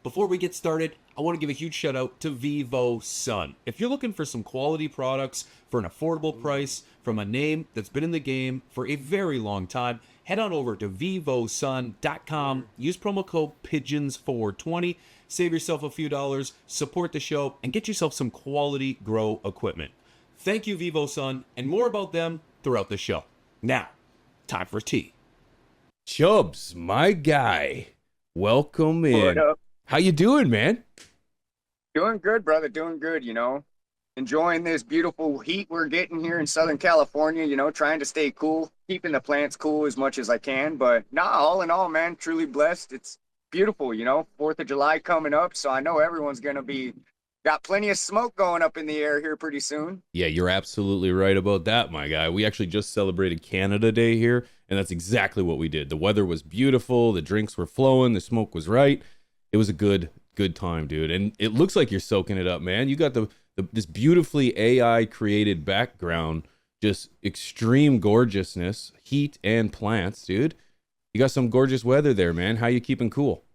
Before we get started, I want to give a huge shout out to Vivo Sun. If you're looking for some quality products for an affordable price from a name that's been in the game for a very long time, head on over to vivosun.com. Use promo code PIGEONS420. Save yourself a few dollars, support the show, and get yourself some quality grow equipment. Thank you, Vivo Sun, and more about them throughout the show. Now, time for tea. Chubbs, my guy, welcome in. What up? How you doing, man? Doing good, brother. Doing good, Enjoying this beautiful heat we're getting here in Southern California, trying to stay cool, keeping the plants cool as much as I can. But all in all, man, truly blessed. It's beautiful, 4th of July coming up. So I know everyone's going to got plenty of smoke going up in the air here pretty soon. Yeah, you're absolutely right about that, my guy. We actually just celebrated Canada Day here, and that's exactly what we did. The weather was beautiful, the drinks were flowing, the smoke was right. It was a good time, dude. And it looks like you're soaking it up, man. You got this beautifully AI created background, just extreme gorgeousness, heat and plants, dude. You got some gorgeous weather there, man. How you keeping cool?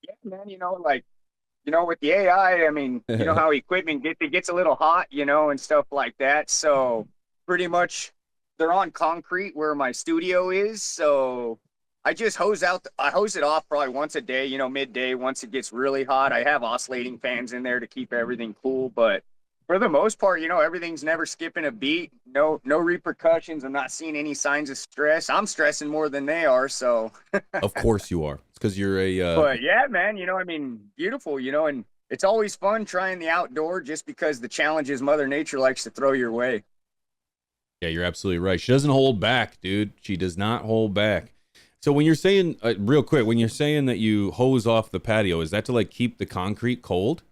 Yeah, man, with the AI, I mean, how equipment gets a little hot, and stuff like that. So pretty much they're on concrete where my studio is. So I just hose it off probably once a day, midday once it gets really hot. I have oscillating fans in there to keep everything cool. But for the most part, everything's never skipping a beat. No repercussions. I'm not seeing any signs of stress. I'm stressing more than they are. So Of course you are. It's because you're a But yeah, man, beautiful, and it's always fun trying the outdoor just because the challenges Mother Nature likes to throw your way. Yeah, you're absolutely right. She doesn't hold back, dude. She does not hold back. So when you're saying, real quick, when you're saying that you hose off the patio, is that to like keep the concrete cold?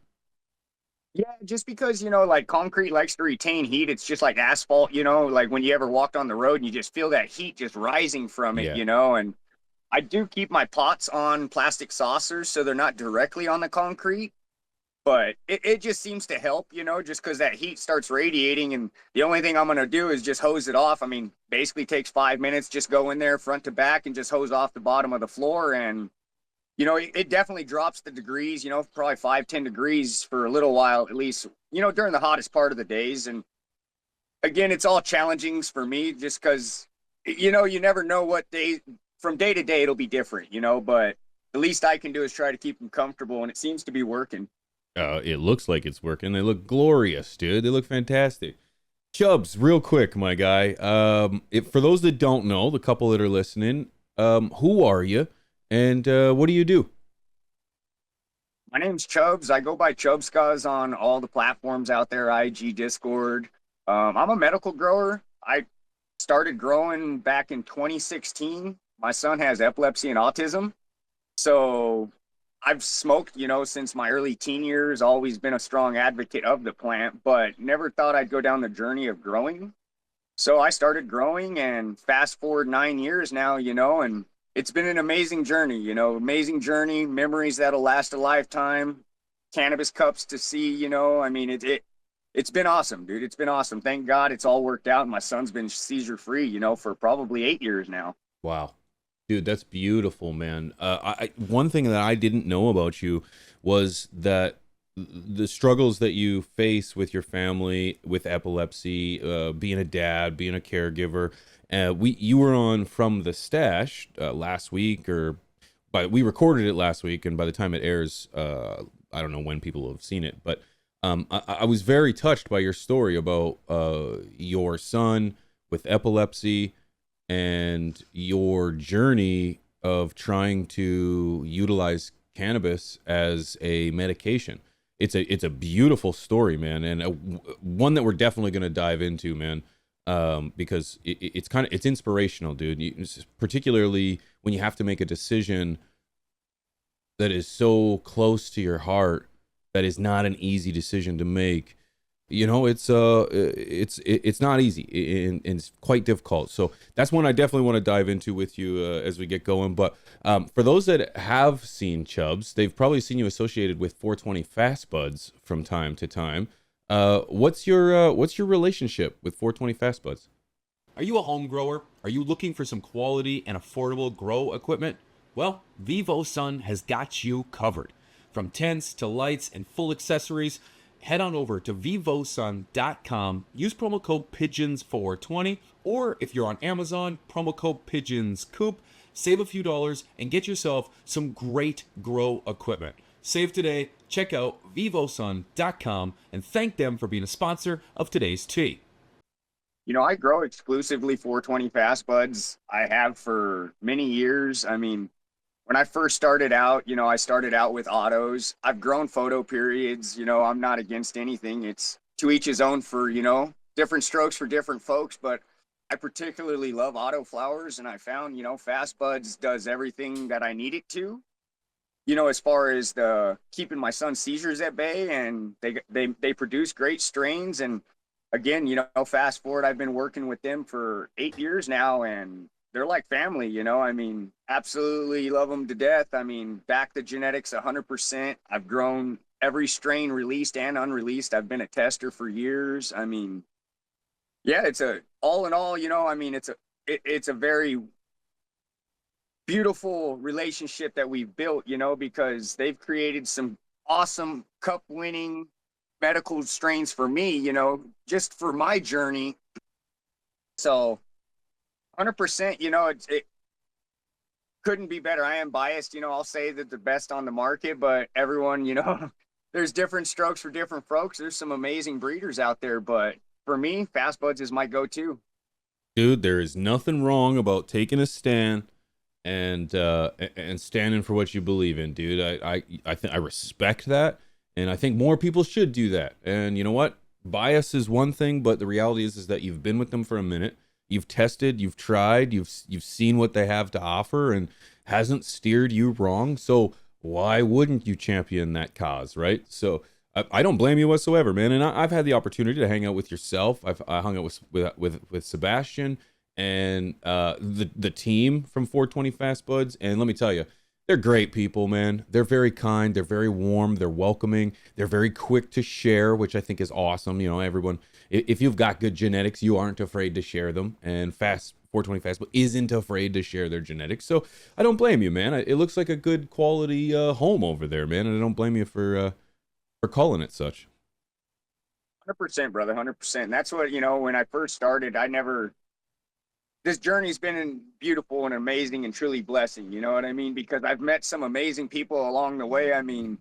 Yeah, just because, concrete likes to retain heat. It's just like asphalt, like when you ever walked on the road and you just feel that heat just rising from it, Yeah. and I do keep my pots on plastic saucers so they're not directly on the concrete. But it just seems to help, just because that heat starts radiating. And the only thing I'm going to do is just hose it off. I mean, basically takes 5 minutes, just go in there front to back and just hose off the bottom of the floor. And, it definitely drops the degrees, probably 5-10 degrees for a little while, at least, during the hottest part of the days. And again, it's all challenging for me just because, you never know what from day to day, it'll be different, but the least I can do is try to keep them comfortable. And it seems to be working. It looks like it's working. They look glorious, dude. They look fantastic. Chubbs, real quick, my guy. For those that don't know, the couple that are listening, who are you, and what do you do? My name's Chubbs. I go by Chubbs on all the platforms out there, IG, Discord. I'm a medical grower. I started growing back in 2016. My son has epilepsy and autism, so I've smoked, since my early teen years, always been a strong advocate of the plant, but never thought I'd go down the journey of growing. So I started growing, and fast forward 9 years now, and it's been an amazing journey, memories that'll last a lifetime, cannabis cups to see, I mean, it's been awesome, dude. It's been awesome. Thank God it's all worked out. My son's been seizure-free, for probably 8 years now. Wow. Dude, that's beautiful, man. One thing that I didn't know about you was that the struggles that you face with your family, with epilepsy, being a dad, being a caregiver. You were on From the Stash last week, but we recorded it last week, and by the time it airs, I don't know when people have seen it, but I was very touched by your story about your son with epilepsy and your journey of trying to utilize cannabis as a medication. It's a beautiful story, man, and one that we're definitely going to dive into, man, because it's inspirational, dude. Particularly when you have to make a decision that is so close to your heart, that is not an easy decision to make. It's not easy, and it's quite difficult. So that's one I definitely want to dive into with you as we get going. But for those that have seen Chubbs, they've probably seen you associated with 420 Fast Buds from time to time. What's your relationship with 420 Fast Buds? Are you a home grower? Are you looking for some quality and affordable grow equipment? Well, Vivo Sun has got you covered. From tents to lights and full accessories, head on over to vivosun.com. Use promo code PIGEONS420, or if you're on Amazon, promo code PIGEONSCOOP. Save a few dollars and get yourself some great grow equipment. Save today. Check out vivosun.com and thank them for being a sponsor of today's tea. You know, I grow exclusively 420 fast buds. I have for many years. I mean, when I first started out, you know, I started out with autos. I've grown photo periods. You know, I'm not against anything. It's to each his own for, you know, different strokes for different folks. But I particularly love auto flowers, and I found, you know, Fast Buds does everything that I need it to. You know, as far as the keeping my son's seizures at bay, and they produce great strains. And again, you know, fast forward, I've been working with them for 8 years now, and they're like family. You know, I mean, absolutely love them to death. I mean, back the genetics 100%. I've grown every strain released and unreleased. I've been a tester for years. I mean, yeah, it's a all in all, you know, I mean, it's a very beautiful relationship that we've built, you know, because they've created some awesome cup winning medical strains for me, you know, just for my journey. So 100%, you know, it couldn't be better. I am biased, you know, I'll say that the best on the market, but everyone, you know, there's different strokes for different folks. There's some amazing breeders out there, but for me, Fast Buds is my go-to. Dude, there is nothing wrong about taking a stand and standing for what you believe in, dude. I respect that, and I think more people should do that. And you know what? Bias is one thing, but the reality is that you've been with them for a minute. You've tested, you've tried, you've seen what they have to offer, and hasn't steered you wrong. So why wouldn't you champion that cause, right? So I don't blame you whatsoever, man. And I've had the opportunity to hang out with yourself. I hung out with Sebastian and the team from 420 Fast Buds. And let me tell you, they're great people, man. They're very kind. They're very warm. They're welcoming. They're very quick to share, which I think is awesome. You know, everyone, if you've got good genetics, you aren't afraid to share them. And 420 Fast Bud isn't afraid to share their genetics. So I don't blame you, man. It looks like a good quality home over there, man. And I don't blame you for calling it such. 100%, brother, 100%. And that's what, you know, when I first started, this journey's been beautiful and amazing and truly blessing, you know what I mean? Because I've met some amazing people along the way. I mean,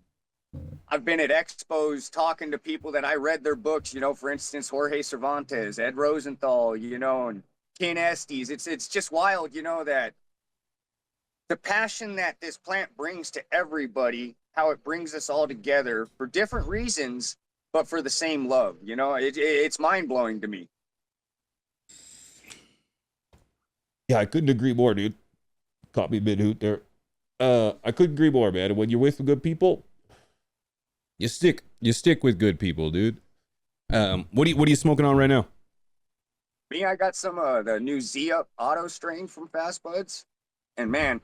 I've been at expos talking to people that I read their books, you know, for instance, Jorge Cervantes, Ed Rosenthal, you know, and Ken Estes. It's just wild, you know, that the passion that this plant brings to everybody, how it brings us all together for different reasons, but for the same love, you know, it's mind-blowing to me. Yeah, I couldn't agree more, dude. Caught me mid-hoot there. I couldn't agree more, man. When you're with good people, you stick with good people, dude. What are you smoking on right now? Me, I got some of the new Z-Up Auto strain from Fast Buds, and man,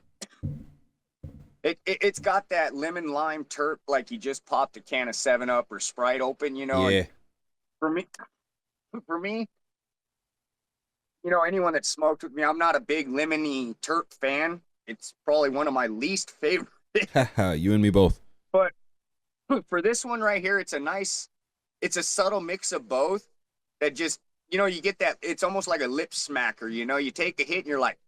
it's got that lemon lime terp like you just popped a can of 7-Up or Sprite open, you know. Yeah. And for me, you know, anyone that smoked with me, I'm not a big lemony terp fan. It's probably one of my least favorite. You and me both. But for this one right here, it's a subtle mix of both that just, you know, you get that, it's almost like a lip smacker, you know, you take a hit and you're like,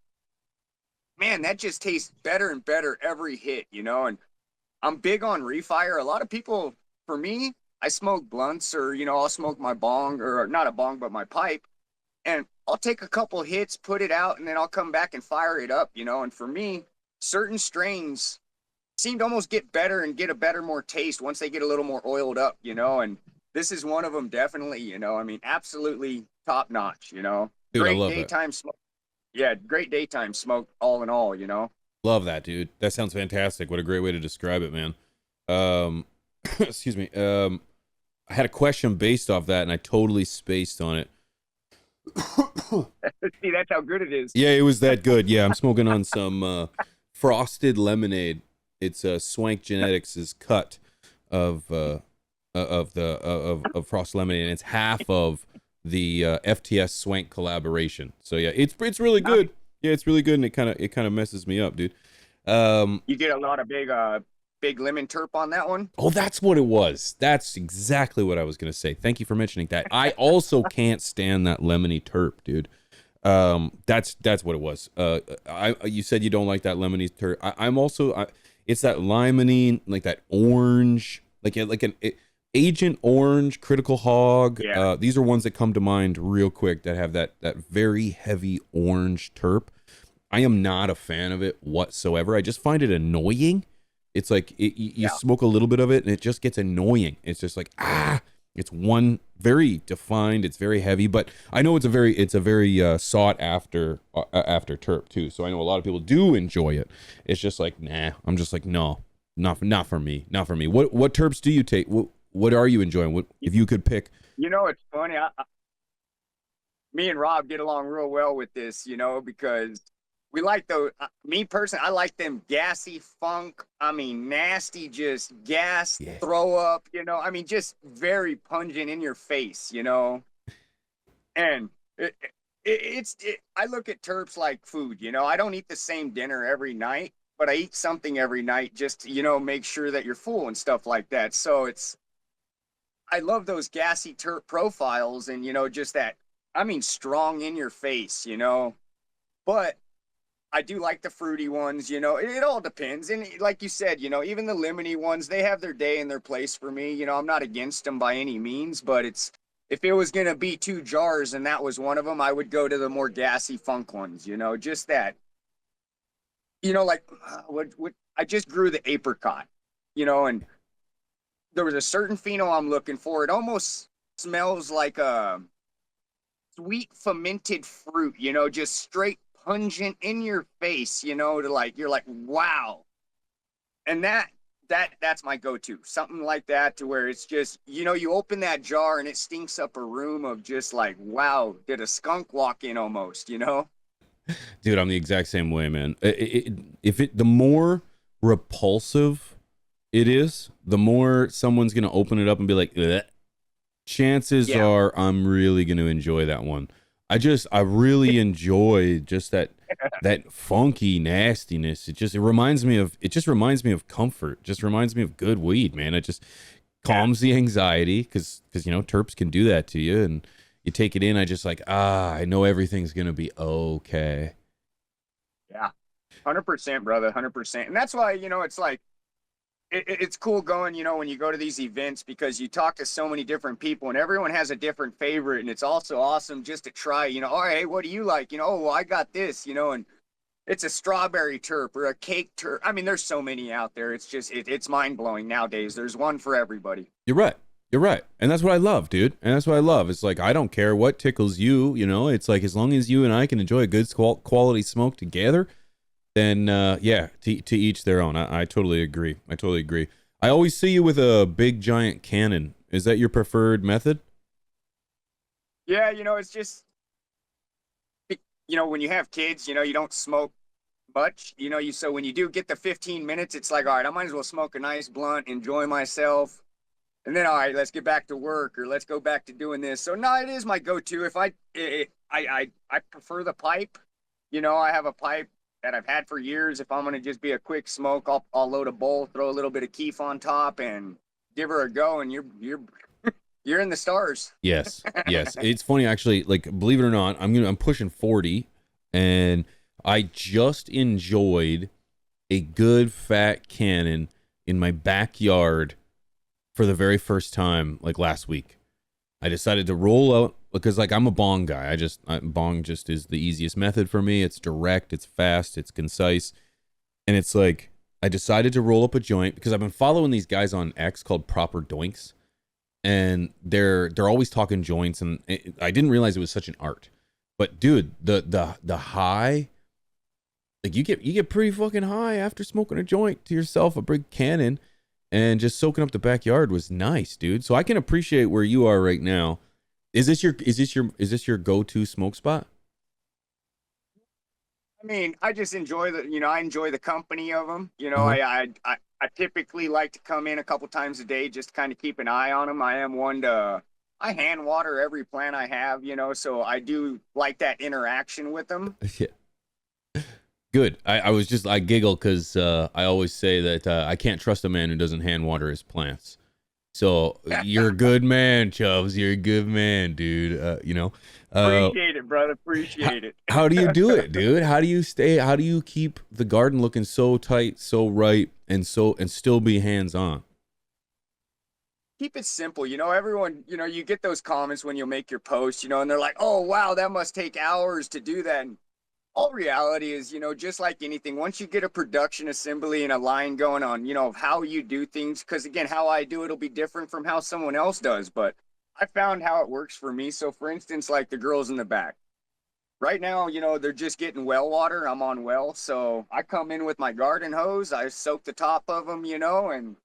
man, that just tastes better and better every hit, you know. And I'm big on refire. A lot of people, for me, I smoke blunts, or, you know, I'll smoke my bong, or not a bong, but my pipe. And I'll take a couple hits, put it out, and then I'll come back and fire it up, you know. And for me, certain strains seem to almost get better and get a better, more taste once they get a little more oiled up, you know. And this is one of them, definitely, you know. I mean, absolutely top notch, you know. Dude, great I love daytime smoke. Yeah, great daytime smoke, all in all, you know. Love that, dude. That sounds fantastic. What a great way to describe it, man. Excuse me. I had a question based off that, and I totally spaced on it. See, that's how good it is. Yeah, it was that good. Yeah, I'm smoking on some frosted lemonade. It's Swank Genetics' cut of Frost Lemonade, and it's half of the FTS Swank collaboration. So yeah, it's really good. Yeah, it's really good, and it kind of messes me up, dude. You get a lot of big big lemon terp on that one. Oh, that's what it was. That's exactly what I was gonna say. Thank you for mentioning that. I also can't stand that lemony terp, dude. That's what it was. You said you don't like that lemony terp. I'm also it's that limonene, like that orange, like an Agent Orange, Critical Hog. Yeah. These are ones that come to mind real quick that have that very heavy orange terp. I am not a fan of it whatsoever. I just find it annoying. It's like you smoke a little bit of it and it just gets annoying. It's just like it's one very defined. It's very heavy, but I know it's a very sought after terp too. So I know a lot of people do enjoy it. It's just like nah. I'm just like no, not for me. What terps do you take? What are you enjoying? What if you could pick? You know, it's funny. Me and Rob get along real well with this, you know, because we like those. Me personally, I like them gassy funk. I mean, nasty, just gas, throw up. You know, I mean, just very pungent in your face. You know, and I look at terps like food. You know, I don't eat the same dinner every night, but I eat something every night just to, you know, make sure that you're full and stuff like that. So I love those gassy terp profiles and, you know, just that, I mean, strong in your face, you know, but I do like the fruity ones, you know, it all depends. And like you said, you know, even the lemony ones, they have their day and their place for me. You know, I'm not against them by any means, but if it was going to be 2 jars and that was one of them, I would go to the more gassy funk ones, you know, just that, you know, like I just grew the apricot, you know, and there was a certain phenol I'm looking for. It almost smells like a sweet fermented fruit, you know, just straight pungent in your face, you know, to like, you're like, wow. And that's my go-to, something like that, to where it's just, you know, you open that jar and it stinks up a room of just like, wow, did a skunk walk in almost, you know? Dude, I'm the exact same way, man. The more repulsive it is, the more someone's gonna open it up and be like, ugh. Chances are I'm really gonna enjoy that one. I really enjoy just that funky nastiness. It reminds me of comfort. It just reminds me of good weed, man. It just calms the anxiety because you know terps can do that to you, and you take it in. I just like I know everything's gonna be okay. Yeah, 100%, brother, 100%. And that's why, you know, it's like it's cool going, you know, when you go to these events, because you talk to so many different people and everyone has a different favorite. And it's also awesome just to try, you know, all right, hey, what do you like? You know, oh, well, I got this, you know, and it's a strawberry terp or a cake terp. I mean, there's so many out there. It's just, it's mind blowing nowadays. There's one for everybody. You're right. And that's what I love, dude. And that's what I love. It's like, I don't care what tickles you, you know, it's like, as long as you and I can enjoy a good quality smoke together, then to each their own. I totally agree. I always see you with a big giant cannon. Is that your preferred method? Yeah, you know, it's just, you know, when you have kids, you know, you don't smoke much, you know, so when you do get the 15 minutes, it's like, all right, I might as well smoke a nice blunt, enjoy myself, and then all right, let's get back to work, or let's go back to doing this. So no, it is my go-to. If I prefer the pipe. You know, I have a pipe that I've had for years. If I'm going to just be a quick smoke, I'll load a bowl, throw a little bit of keef on top, and give her a go, and you're in the stars. Yes. It's funny, actually, like, believe it or not, I'm pushing 40, and I just enjoyed a good fat cannon in my backyard for the very first time, like last week. I decided to roll out, because like I'm a bong guy. Bong just is the easiest method for me. It's direct, it's fast, it's concise. And it's like, I decided to roll up a joint because I've been following these guys on X called Proper Doinks. And they're always talking joints, and I didn't realize it was such an art. But dude, the high, like you get pretty fucking high after smoking a joint to yourself, a big cannon, and just soaking up the backyard was nice, dude. So I can appreciate where you are right now. Is this your go-to smoke spot? I mean, I just enjoy I enjoy the company of them. You know, I typically like to come in a couple times a day just to kind of keep an eye on them. I hand water every plant I have, you know, so I do like that interaction with them. Yeah. Good. I giggle because I always say that I can't trust a man who doesn't hand water his plants. So you're a good man, Chubbs. You're a good man, dude. Appreciate it, brother. How, Appreciate it. how do you do it, dude? How do you keep the garden looking so tight, so right, and still be hands on? Keep it simple. Everyone, you get those comments when you make your post, and they're like, oh, wow, that must take hours to do that. And all reality is, just like anything, once you get a production assembly and a line going on, of how you do things, because again, how I do it'll be different from how someone else does, but I found how it works for me. So for instance, like the girls in the back right now, they're just getting well water. I'm on well. So I come in with my garden hose. I soak the top of them, and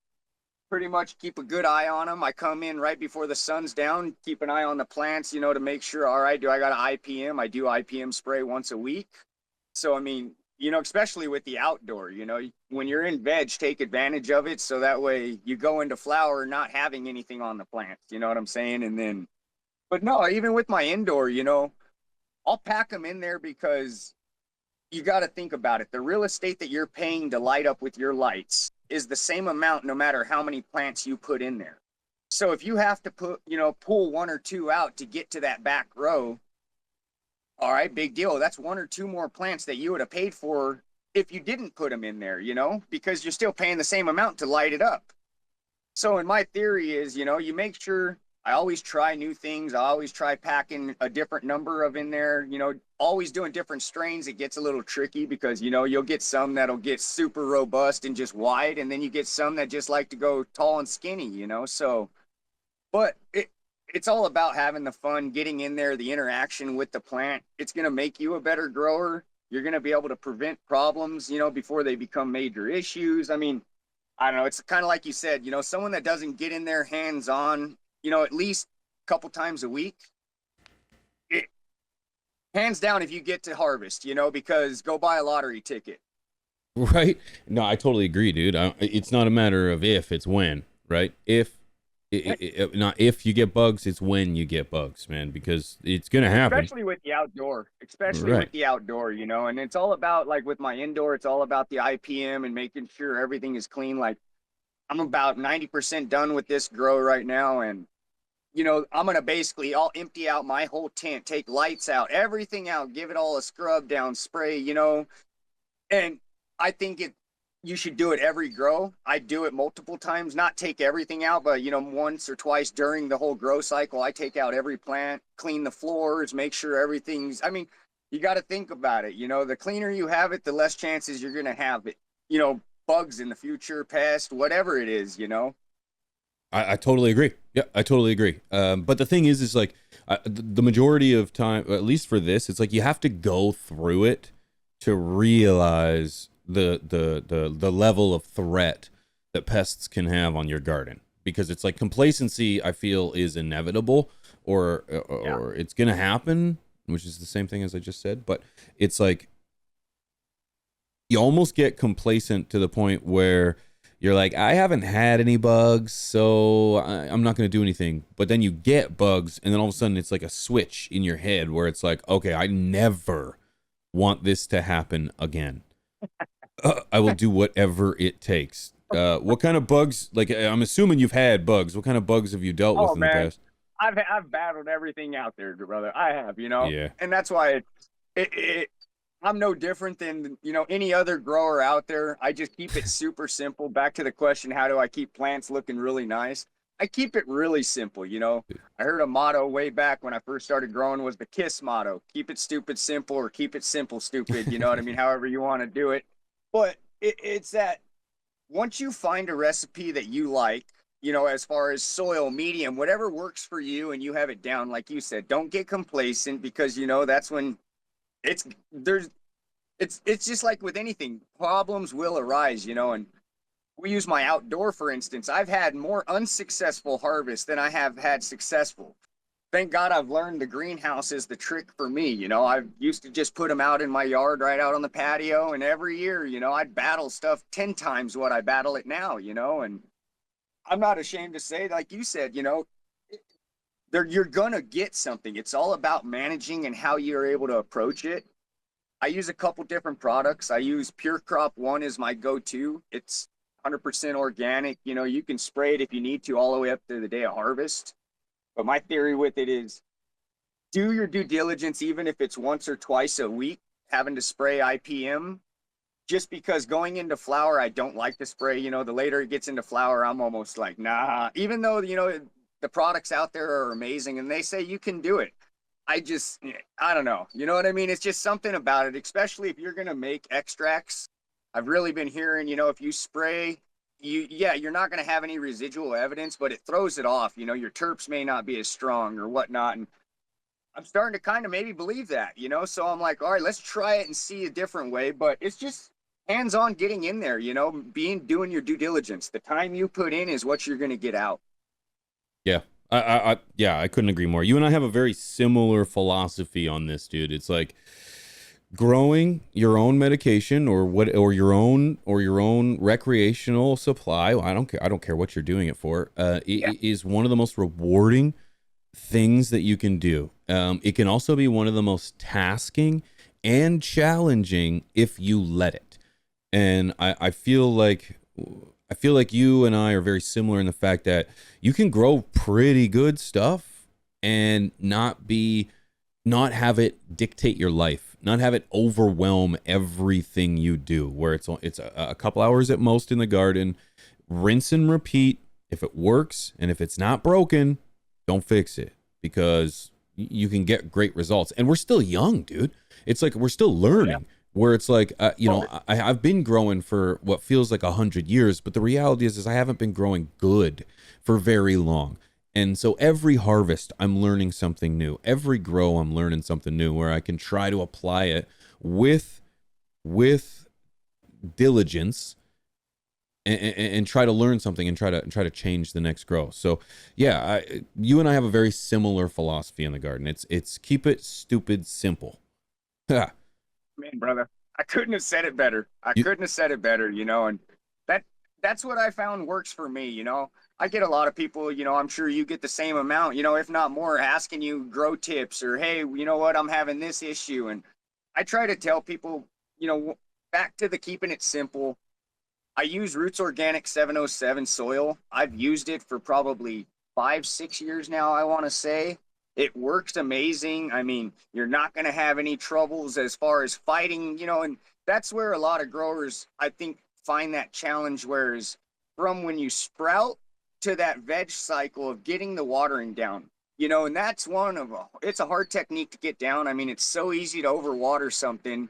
pretty much keep a good eye on them. I come in right before the sun's down, keep an eye on the plants, to make sure, all right, do I got an IPM? I do IPM spray once a week. So, I mean, especially with the outdoor, when you're in veg, take advantage of it. So that way you go into flower not having anything on the plants, you know what I'm saying? And then, but no, even with my indoor, I'll pack them in there because you got to think about it. The real estate that you're paying to light up with your lights is the same amount no matter how many plants you put in there. So if you have to pull one or two out to get to that back row, all right, big deal. That's one or two more plants that you would have paid for if you didn't put them in there, because you're still paying the same amount to light it up. So in my theory is, you make sure I always try new things. I always try packing a different number of in there, always doing different strains. It gets a little tricky because, you'll get some that'll get super robust and just wide. And then you get some that just like to go tall and skinny, so, but it's all about having the fun, getting in there, the interaction with the plant. It's going to make you a better grower. You're going to be able to prevent problems, before they become major issues. I mean, I don't know. It's kind of like you said, someone that doesn't get in there hands on, at least a couple times a week, hands down, if you get to harvest, because go buy a lottery ticket. Right? No, I totally agree, dude. It's not a matter of if, it's when, right? Not if you get bugs, it's when you get bugs, man, because it's going to happen. Especially with the outdoor, Right. and it's all about, like with my indoor, it's all about the IPM and making sure everything is clean. Like I'm about 90% done with this grow right now. And, I'm going to I'll empty out my whole tent, take lights out, everything out, give it all a scrub down, spray, and I think you should do it every grow. I do it multiple times, not take everything out, but, once or twice during the whole grow cycle, I take out every plant, clean the floors, make sure everything's, I mean, you got to think about it. The cleaner you have it, the less chances you're going to have it, bugs in the future, pest, whatever it is, I totally agree. Yeah, I totally agree. But the thing is like the majority of time, at least for this, it's like you have to go through it to realize the level of threat that pests can have on your garden, because it's like complacency, I feel, is inevitable, or it's gonna happen, which is the same thing as I just said. But it's like you almost get complacent to the point where you're like, I haven't had any bugs, so I'm not going to do anything. But then you get bugs, and then all of a sudden it's like a switch in your head where it's like, okay, I never want this to happen again. I will do whatever it takes. What kind of bugs? Like, I'm assuming you've had bugs. What kind of bugs have you dealt with in the past? I've battled everything out there, brother. I have, Yeah. and that's why I'm no different than, any other grower out there. I just keep it super simple. Back to the question, how do I keep plants looking really nice? I keep it really simple. I heard a motto way back when I first started growing was the KISS motto: keep it stupid simple, or keep it simple stupid. You know what I mean? However you want to do it. But it's that once you find a recipe that you like, as far as soil, medium, whatever works for you, and you have it down, like you said, don't get complacent, because, that's when it's just like with anything, problems will arise, and we use my outdoor, for instance. I've had more unsuccessful harvests than I have had successful. Thank God I've learned the greenhouse is the trick for me. I used to just put them out in my yard, right out on the patio, and every year, I'd battle stuff 10 times what I battle it now, and I'm not ashamed to say, like you said, you're gonna get something. It's all about managing and how you're able to approach it. I use a couple different products. I use Pure Crop One as my go-to. It's 100% organic. You know, you can spray it if you need to all the way up to the day of harvest. But my theory with it is do your due diligence, even if it's once or twice a week, having to spray IPM. Just because going into flower, I don't like to spray. You know, the later it gets into flower, I'm almost like, nah. Even though, you know, the products out there are amazing and they say you can do it. I don't know. You know what I mean? It's just something about it, especially if you're going to make extracts. I've really been hearing, you know, if you spray, you're not going to have any residual evidence, but it throws it off. You know, your terps may not be as strong or whatnot. And I'm starting to kind of maybe believe that, you know? So I'm like, all right, let's try it and see a different way. But it's just hands-on getting in there, you know, doing your due diligence. The time you put in is what you're going to get out. Yeah. Yeah, I couldn't agree more. You and I have a very similar philosophy on this, dude. It's like growing your own medication or your own recreational supply. I don't care what you're doing it for. Is one of the most rewarding things that you can do. It can also be one of the most tasking and challenging if you let it. And I feel like you and I are very similar in the fact that you can grow pretty good stuff and not have it dictate your life, not have it overwhelm everything you do, where it's a couple hours at most in the garden, rinse and repeat. If it works and if it's not broken, don't fix it, because you can get great results. And we're still young, dude. It's like we're still learning. Yeah. Where it's like, I've been growing for what feels like 100 years, but the reality is I haven't been growing good for very long. And so every harvest, I'm learning something new. Every grow, I'm learning something new where I can try to apply it with diligence and try to learn something and try to change the next grow. So yeah, you and I have a very similar philosophy in the garden. It's keep it stupid simple. Man, brother, I couldn't have said it better. Couldn't have said it better, you know, and that's what I found works for me, you know. I get a lot of people, you know, I'm sure you get the same amount, you know, if not more, asking you grow tips or, hey, you know what, I'm having this issue. And I try to tell people, you know, back to the keeping it simple. I use Roots Organic 707 soil. I've used it for probably 5-6 years now, I want to say. It works amazing. I mean, you're not going to have any troubles as far as fighting, you know, and that's where a lot of growers, I think, find that challenge, whereas from when you sprout to that veg cycle of getting the watering down, you know, and that's it's a hard technique to get down. I mean, it's so easy to overwater something,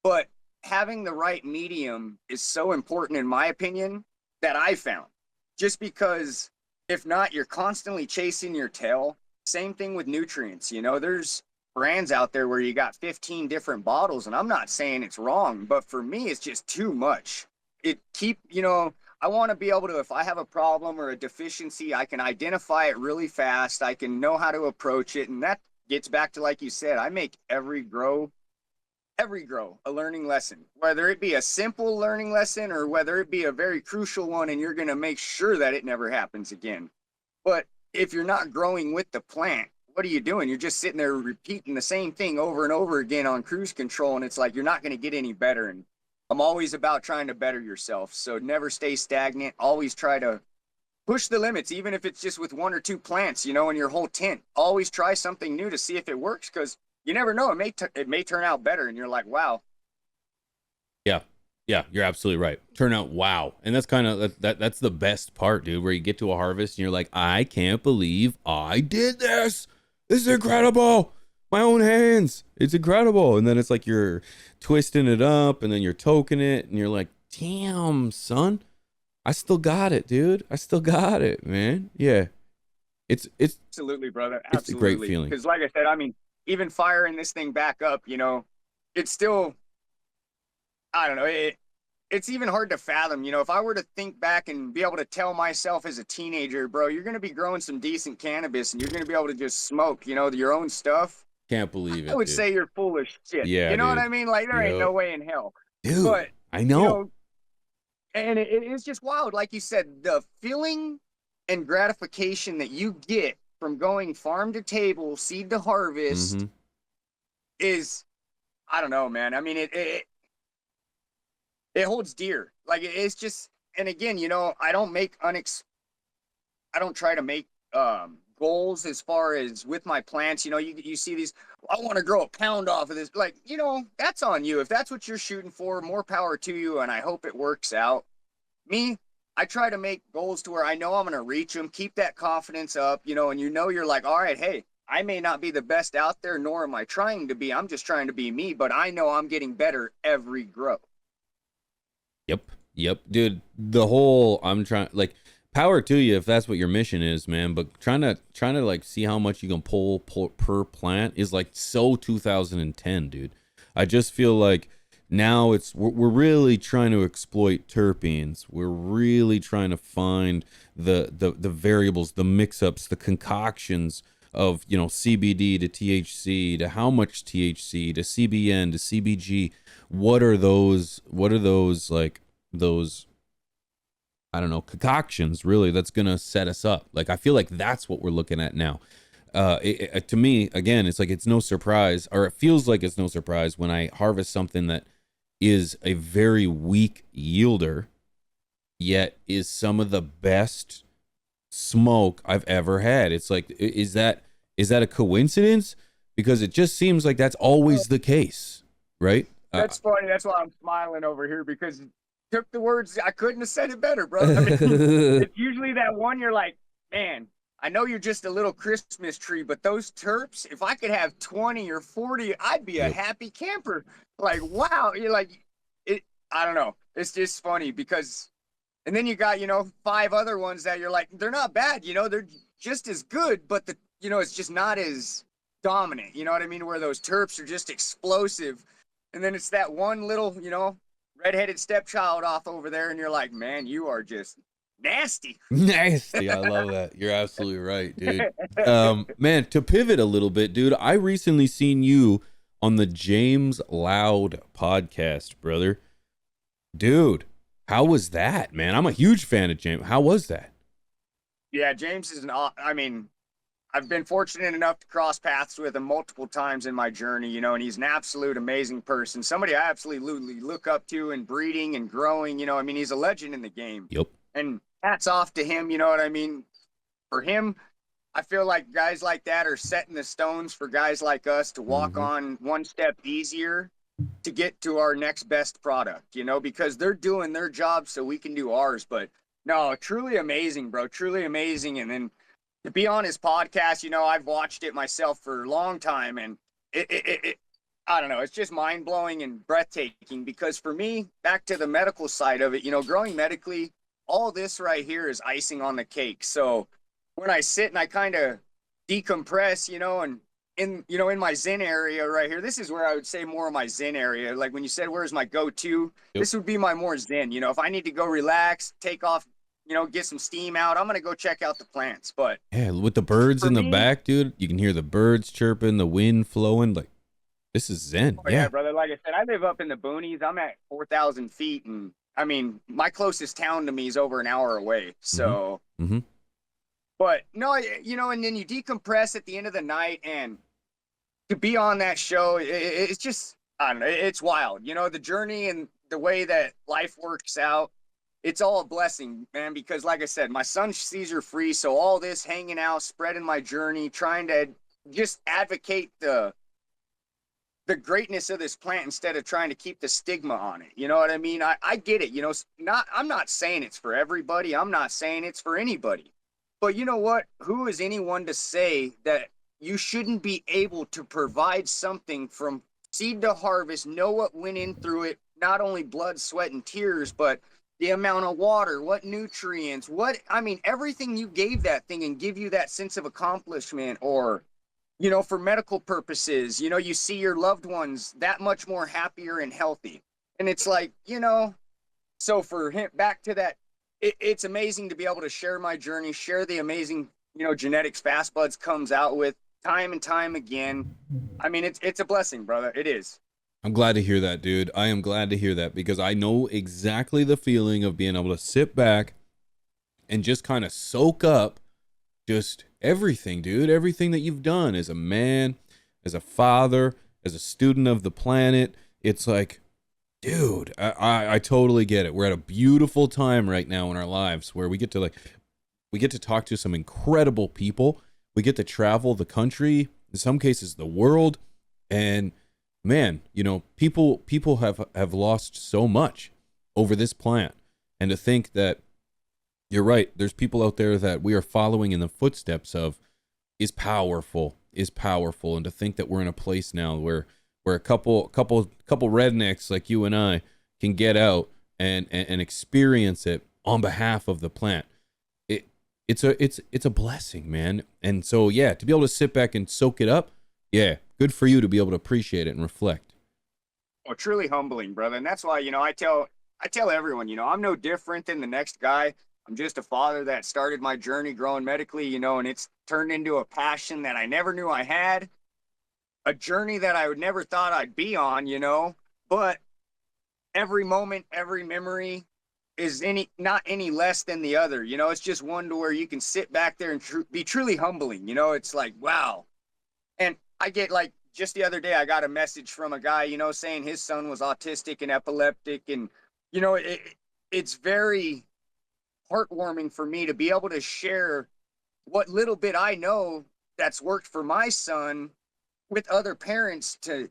but having the right medium is so important, in my opinion, that I found. Just because if not, you're constantly chasing your tail. Same thing with nutrients. You know, there's brands out there where you got 15 different bottles, and I'm not saying it's wrong, but for me, it's just too much. You know, I want to be able to, if I have a problem or a deficiency, I can identify it really fast. I can know how to approach it. And that gets back to, like you said, I make every grow a learning lesson, whether it be a simple learning lesson or whether it be a very crucial one, and you're going to make sure that it never happens again. But if you're not growing with the plant, what are you doing? You're just sitting there repeating the same thing over and over again on cruise control, and it's like you're not going to get any better. And I'm always about trying to better yourself, so never stay stagnant. Always try to push the limits, even if it's just with 1 or 2 plants, you know, in your whole tent. Always try something new to see if it works, because you never know. It may turn out better, and you're like, wow. Yeah, you're absolutely right. Turn out wow. And that's kind of that's the best part, dude, where you get to a harvest and you're like, I can't believe I did this. This is incredible. My own hands. It's incredible. And then it's like you're twisting it up and then you're toking it and you're like, damn, son. I still got it, dude. I still got it, man. Yeah. It's absolutely, brother. Absolutely. It's a great feeling. Because like I said, I mean, even firing this thing back up, you know, it's still, I don't know, it's even hard to fathom. You know, if I were to think back and be able to tell myself as a teenager, bro, you're going to be growing some decent cannabis and you're going to be able to just smoke, you know, your own stuff. Can't believe it. I would say you're full of shit. Yeah, you know dude. what I mean? Like, there ain't no way in hell. Dude, but, I know. You know, and it is just wild. Like you said, the feeling and gratification that you get from going farm to table, seed to harvest, is I don't know, man. I mean, it holds dear. Like it's just, and again, I don't I don't try to make goals as far as with my plants. You see these, I want to grow a pound off of this. Like, that's on you. If that's what you're shooting for, more power to you, and I hope it works out. Me, I try to make goals to where I know I'm going to reach them, keep that confidence up, and you're like, all right, hey, I may not be the best out there, nor am I trying to be. I'm just trying to be me, but I know I'm getting better every grow. Yep, dude. The whole I'm trying, like, power to you if that's what your mission is, man. But trying to like see how much you can pull per plant is like so 2010, dude. I just feel like now we're really trying to exploit terpenes. We're really trying to find the variables, the mix-ups, the concoctions of, CBD to THC to how much THC to CBN to CBG. What are those like those, I don't know, concoctions really that's gonna set us up? Like, I feel like that's what we're looking at now. To me, again, it's like it's no surprise, or it feels like it's no surprise when I harvest something that is a very weak yielder, yet is some of the best smoke I've ever had. It's like, is that a coincidence? Because it just seems like that's always the case, right? That's funny. That's why I'm smiling over here, because it took the words. I couldn't have said it better, bro. I mean, it's usually that one you're like, man, I know you're just a little Christmas tree, but those terps, if I could have 20 or 40, I'd be a happy camper. Like, wow. You're like, I don't know. It's just funny because, and then you got, 5 other ones that you're like, they're not bad, they're just as good, but it's just not as dominant. You know what I mean? Where those terps are just explosive. And then it's that one little, redheaded stepchild off over there, and you're like, man, you are just nasty. Nasty. I love that. You're absolutely right, dude. Man, to pivot a little bit, dude, I recently seen you on the James Loud podcast, brother. Dude, how was that, man? I'm a huge fan of James. How was that? Yeah, James is I mean, I've been fortunate enough to cross paths with him multiple times in my journey, and he's an absolute amazing person. Somebody I absolutely look up to in breeding and growing, I mean, he's a legend in the game. Yep. And hats off to him, you know what I mean? For him, I feel like guys like that are setting the stones for guys like us to walk on one step easier to get to our next best product, because they're doing their job so we can do ours. But no, truly amazing, bro. Truly amazing. And then to be on his podcast, I've watched it myself for a long time, and it I don't know, it's just mind blowing and breathtaking, because for me, back to the medical side of it, growing medically, all this right here is icing on the cake. So when I sit and I kind of decompress, and in my Zen area right here, this is where I would say more of my Zen area. Like when you said, where's my go-to, this would be my more Zen. If I need to go relax, take off, get some steam out, I'm going to go check out the plants. But yeah, with the birds in the back, dude, you can hear the birds chirping, the wind flowing. Like, this is Zen. Oh, yeah, brother. Like I said, I live up in the boonies. I'm at 4,000 feet. And I mean, my closest town to me is over an hour away. So, but no, and then you decompress at the end of the night, and to be on that show, it's just, I don't know, it's wild. The journey and the way that life works out, it's all a blessing, man, because like I said, my son's seizure-free, so all this hanging out, spreading my journey, trying to just advocate the greatness of this plant instead of trying to keep the stigma on it. You know what I mean? I get it. I'm not saying it's for everybody. I'm not saying it's for anybody. But you know what? Who is anyone to say that you shouldn't be able to provide something from seed to harvest, know what went in through it, not only blood, sweat, and tears, but the amount of water, what nutrients, everything you gave that thing, and give you that sense of accomplishment, or, for medical purposes, you see your loved ones that much more happier and healthy. And it's like, so for him, back to that, it's amazing to be able to share my journey, share the amazing, genetics Fast Buds comes out with time and time again. I mean, it's a blessing, brother. It is. I'm glad to hear that, dude. I am glad to hear that, because I know exactly the feeling of being able to sit back and just kind of soak up just everything, dude. Everything that you've done as a man, as a father, as a student of the planet, it's like, dude, I totally get it. We're at a beautiful time right now in our lives where we get to talk to some incredible people. We get to travel the country, in some cases the world, and man, you know, people have lost so much over this plant. And to think that you're right, there's people out there that we are following in the footsteps of is powerful, and to think that we're in a place now where a couple rednecks like you and I can get out and experience it on behalf of the plant. It's a blessing, man. And so yeah, to be able to sit back and soak it up, yeah, good for you to be able to appreciate it and reflect. Well, truly humbling, brother. And that's why, I tell everyone, I'm no different than the next guy. I'm just a father that started my journey growing medically, and it's turned into a passion that I never knew I had, a journey that I would never thought I'd be on, but every moment, every memory is not any less than the other. It's just one to where you can sit back there and be truly humbling. It's like, wow. And I get like, just the other day, I got a message from a guy, saying his son was autistic and epileptic. And, it's very heartwarming for me to be able to share what little bit I know that's worked for my son with other parents to,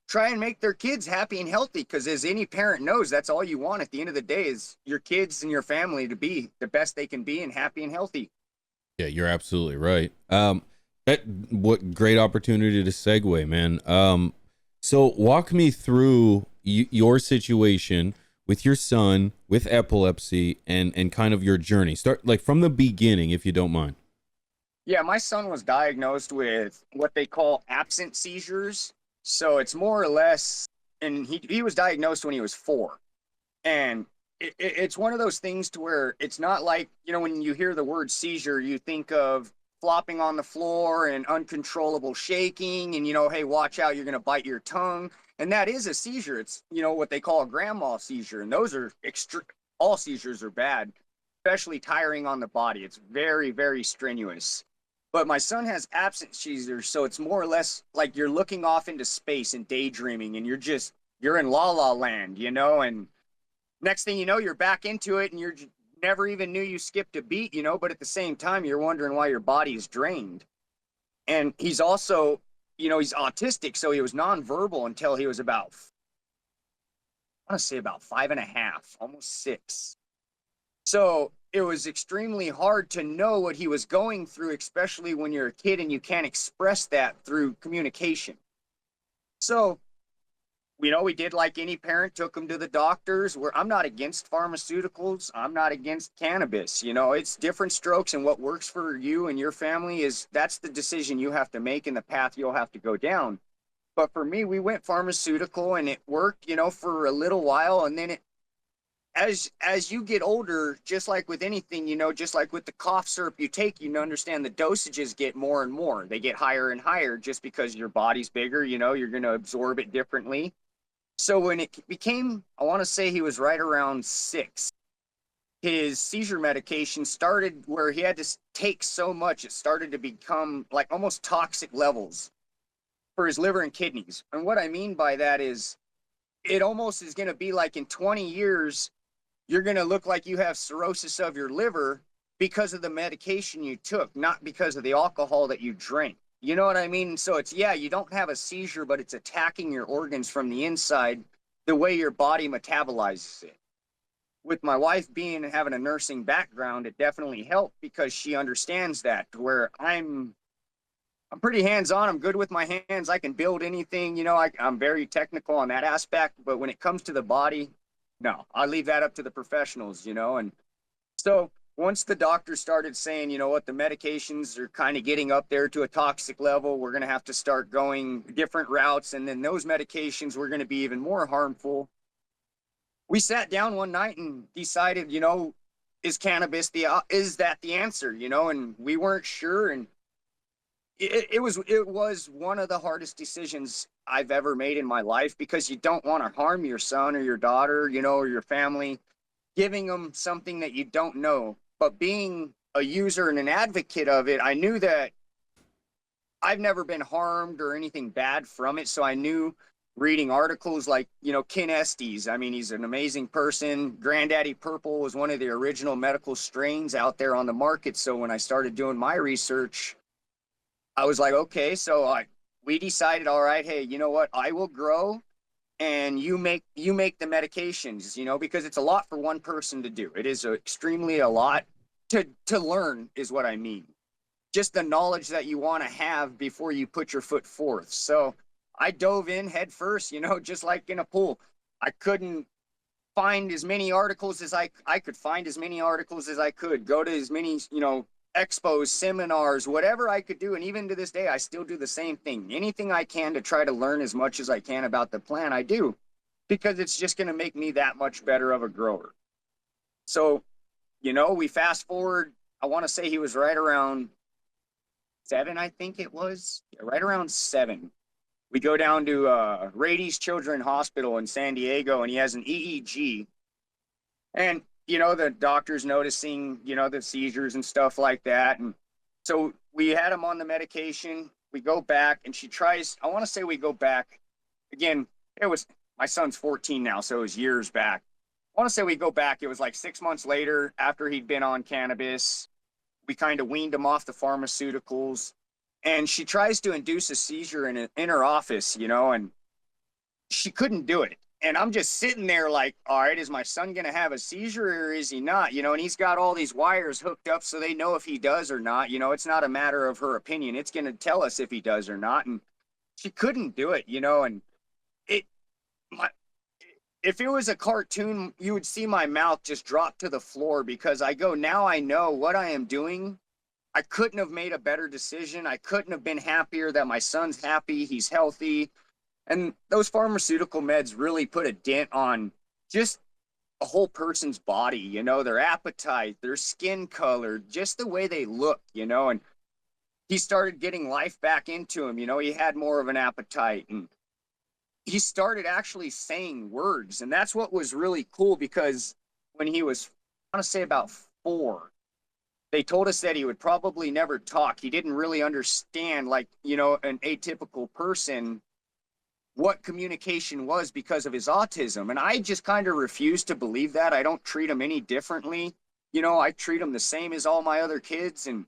try and make their kids happy and healthy. Because as any parent knows, that's all you want at the end of the day is your kids and your family to be the best they can be and happy and healthy. Yeah, you're absolutely right. What great opportunity to segue, man. So walk me through your situation with your son with epilepsy and kind of your journey. Start like from the beginning, if you don't mind. Yeah, my son was diagnosed with what they call absent seizures. So it's more or less, and he was diagnosed when he was 4. And it's one of those things to where it's not like, when you hear the word seizure, you think of flopping on the floor and uncontrollable shaking and, hey, watch out, you're going to bite your tongue. And that is a seizure. It's, what they call a grand mal seizure. And those are all seizures are bad, especially tiring on the body. It's very, very strenuous. But my son has absent seizures, so it's more or less like you're looking off into space and daydreaming, and you're in la la land, and next thing you know, you're back into it, and you're never even knew you skipped a beat, but at the same time, you're wondering why your body is drained. And he's also, he's autistic, so he was nonverbal until he was about, I want to say about 5.5, almost 6. So it was extremely hard to know what he was going through, especially when you're a kid and you can't express that through communication. So, we did like any parent, took him to the doctors. I'm not against pharmaceuticals. I'm not against cannabis. It's different strokes, and what works for you and your family that's the decision you have to make and the path you'll have to go down. But for me, we went pharmaceutical and it worked, for a little while. And then as you get older, just like with anything, just like with the cough syrup you take, understand the dosages get more and more. They get higher and higher just because your body's bigger, you're going to absorb it differently. So when it became, I want to say he was right around 6, his seizure medication started where he had to take so much, it started to become like almost toxic levels for his liver and kidneys. And what I mean by that is it almost is going to be like in 20 years, you're going to look like you have cirrhosis of your liver because of the medication you took, not because of the alcohol that you drank. You know what I mean? So it's, yeah, you don't have a seizure, but it's attacking your organs from the inside, the way your body metabolizes it. With my wife having a nursing background, it definitely helped because she understands that, where I'm pretty hands-on. I'm good with my hands. I can build anything, I'm very technical on that aspect, but when it comes to the body, no, I leave that up to the professionals, and so once the doctor started saying, the medications are kind of getting up there to a toxic level, we're going to have to start going different routes. And then those medications were going to be even more harmful. We sat down one night and decided, is cannabis is that the answer, and we weren't sure. And it was one of the hardest decisions I've ever made in my life, because you don't want to harm your son or your daughter, or your family, giving them something that you don't know. But being a user and an advocate of it, I knew that I've never been harmed or anything bad from it. So I knew reading articles like, Ken Estes. I mean, he's an amazing person. Granddaddy Purple was one of the original medical strains out there on the market. So when I started doing my research, I was like, okay, we decided, all right, hey, you know what? I will grow and you make the medications, because it's a lot for one person to do. It is extremely a lot to learn is what I mean. Just the knowledge that you want to have before you put your foot forth. So I dove in head first, just like in a pool. I couldn't find as many articles as I could find as many articles as I could, go to as many, expos, seminars, whatever I could do. And even to this day, I still do the same thing. Anything I can to try to learn as much as I can about the plant, I do, because it's just going to make me that much better of a grower. So, we fast forward, I want to say he was right around 7, I think it was. Yeah, right around 7. We go down to Rady's Children's Hospital in San Diego, and he has an EEG. And, the doctor's noticing, the seizures and stuff like that. And so we had him on the medication. We go back, and I want to say we go back. Again, my son's 14 now, so it was years back. I want to say we go back. It was like 6 months later after he'd been on cannabis. We kind of weaned him off the pharmaceuticals, and she tries to induce a seizure in her office, and she couldn't do it. And I'm just sitting there like, all right, is my son going to have a seizure or is he not? And he's got all these wires hooked up so they know if he does or not. It's not a matter of her opinion. It's going to tell us if he does or not. And she couldn't do it, and if it was a cartoon, you would see my mouth just drop to the floor because now I know what I am doing. I couldn't have made a better decision. I couldn't have been happier that my son's happy, he's healthy. And those pharmaceutical meds really put a dent on just a whole person's body, their appetite, their skin color, just the way they look, and he started getting life back into him. He had more of an appetite, and he started actually saying words. And that's what was really cool, because when he was, I want to say about 4, they told us that he would probably never talk. He didn't really understand, like, an atypical person, what communication was because of his autism. And I just kind of refused to believe that. I don't treat him any differently. I treat him the same as all my other kids. And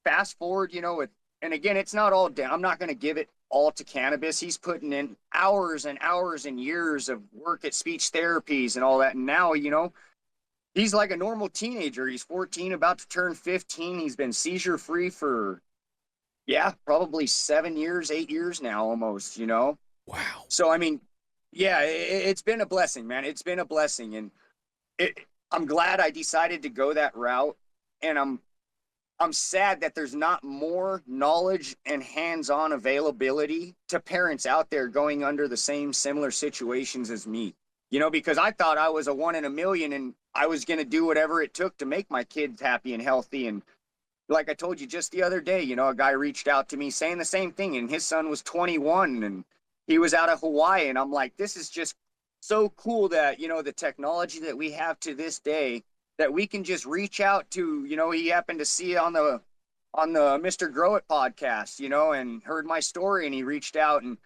fast forward, and again, it's not all down. I'm not going to give it all to cannabis. He's putting in hours and hours and years of work at speech therapies and all that. And now, he's like a normal teenager. He's 14, about to turn 15. He's been seizure-free for, probably 7 years, 8 years now almost, Wow. So, I mean, it's been a blessing, man. It's been a blessing. And I'm glad I decided to go that route. And I'm sad that there's not more knowledge and hands-on availability to parents out there going under the same similar situations as me, because I thought I was a 1 in a million and I was going to do whatever it took to make my kids happy and healthy. And like I told you just the other day, a guy reached out to me saying the same thing, and his son was 21 and he was out of Hawaii. And I'm like, this is just so cool that, the technology that we have to this day, that we can just reach out to, he happened to see on the Mr. Grow It podcast, and heard my story, and he reached out. And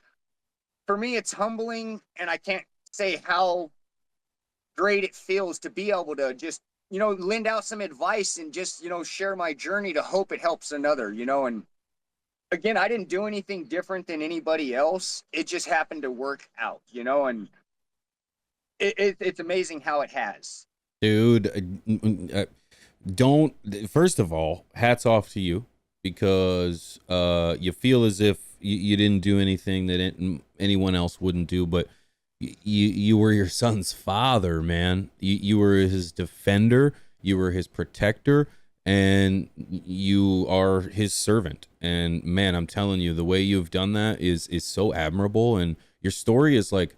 for me, it's humbling, and I can't say how great it feels to be able to just, lend out some advice and just, share my journey to hope it helps another, and again, I didn't do anything different than anybody else. It just happened to work out, and it's amazing how it has. Dude, don't, first of all, hats off to you, because you feel as if you didn't do anything that anyone else wouldn't do, but you were your son's father, man. You were his defender, you were his protector, and you are his servant. And man, I'm telling you, the way you've done that is so admirable, and your story is like,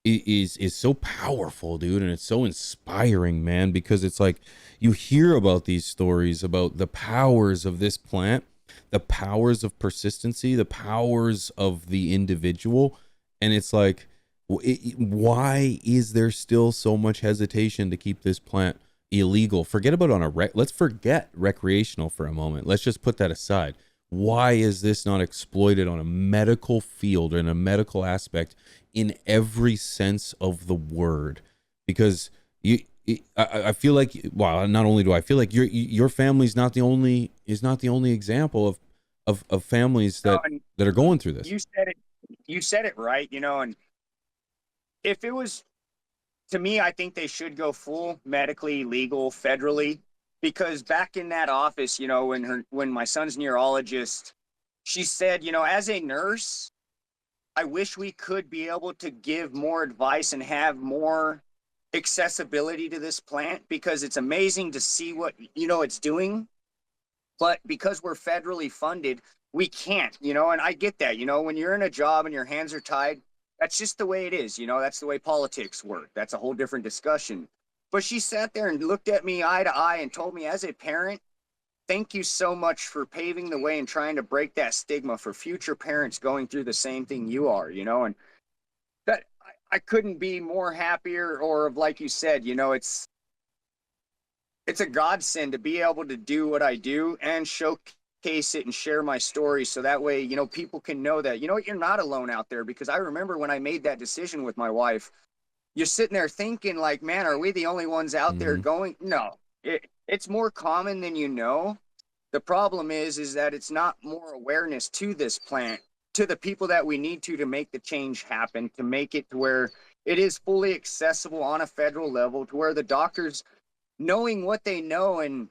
is so powerful, dude, and it's so inspiring, man, because it's like you hear about these stories about the powers of this plant, the powers of persistency, the powers of the individual, and it's like, why is there still so much hesitation to keep this plant illegal? Forget about let's forget recreational for a moment. Let's just put that aside. why is this not exploited on a medical field or in a medical aspect in every sense of the word? Because I feel like, well, not only do I feel like your family's not the only example of families No, that and are going through this. you said it right, and if it was to me, I think they should go full medically legal federally, because back in that office, when my son's neurologist, she said, as a nurse, I wish we could be able to give more advice and have more accessibility to this plant, because it's amazing to see what it's doing, but because we're federally funded, we can't, and I get that, when you're in a job and your hands are tied, that's just the way it is, that's the way politics work. That's a whole different discussion. But she sat there and looked at me eye to eye and told me, as a parent, thank you so much for paving the way and trying to break that stigma for future parents going through the same thing you are, and that I couldn't be more happier, or like you said, it's a godsend to be able to do what I do and showcase it and share my story, so that way, people can know that, you're not alone out there. Because I remember when I made that decision with my wife, you're sitting there thinking like, man, are we the only ones out there going? No, it's more common than you know. The problem is that it's not more awareness to this plant, to the people that we need to make the change happen, to make it to where it is fully accessible on a federal level, to where the doctors, knowing what they know and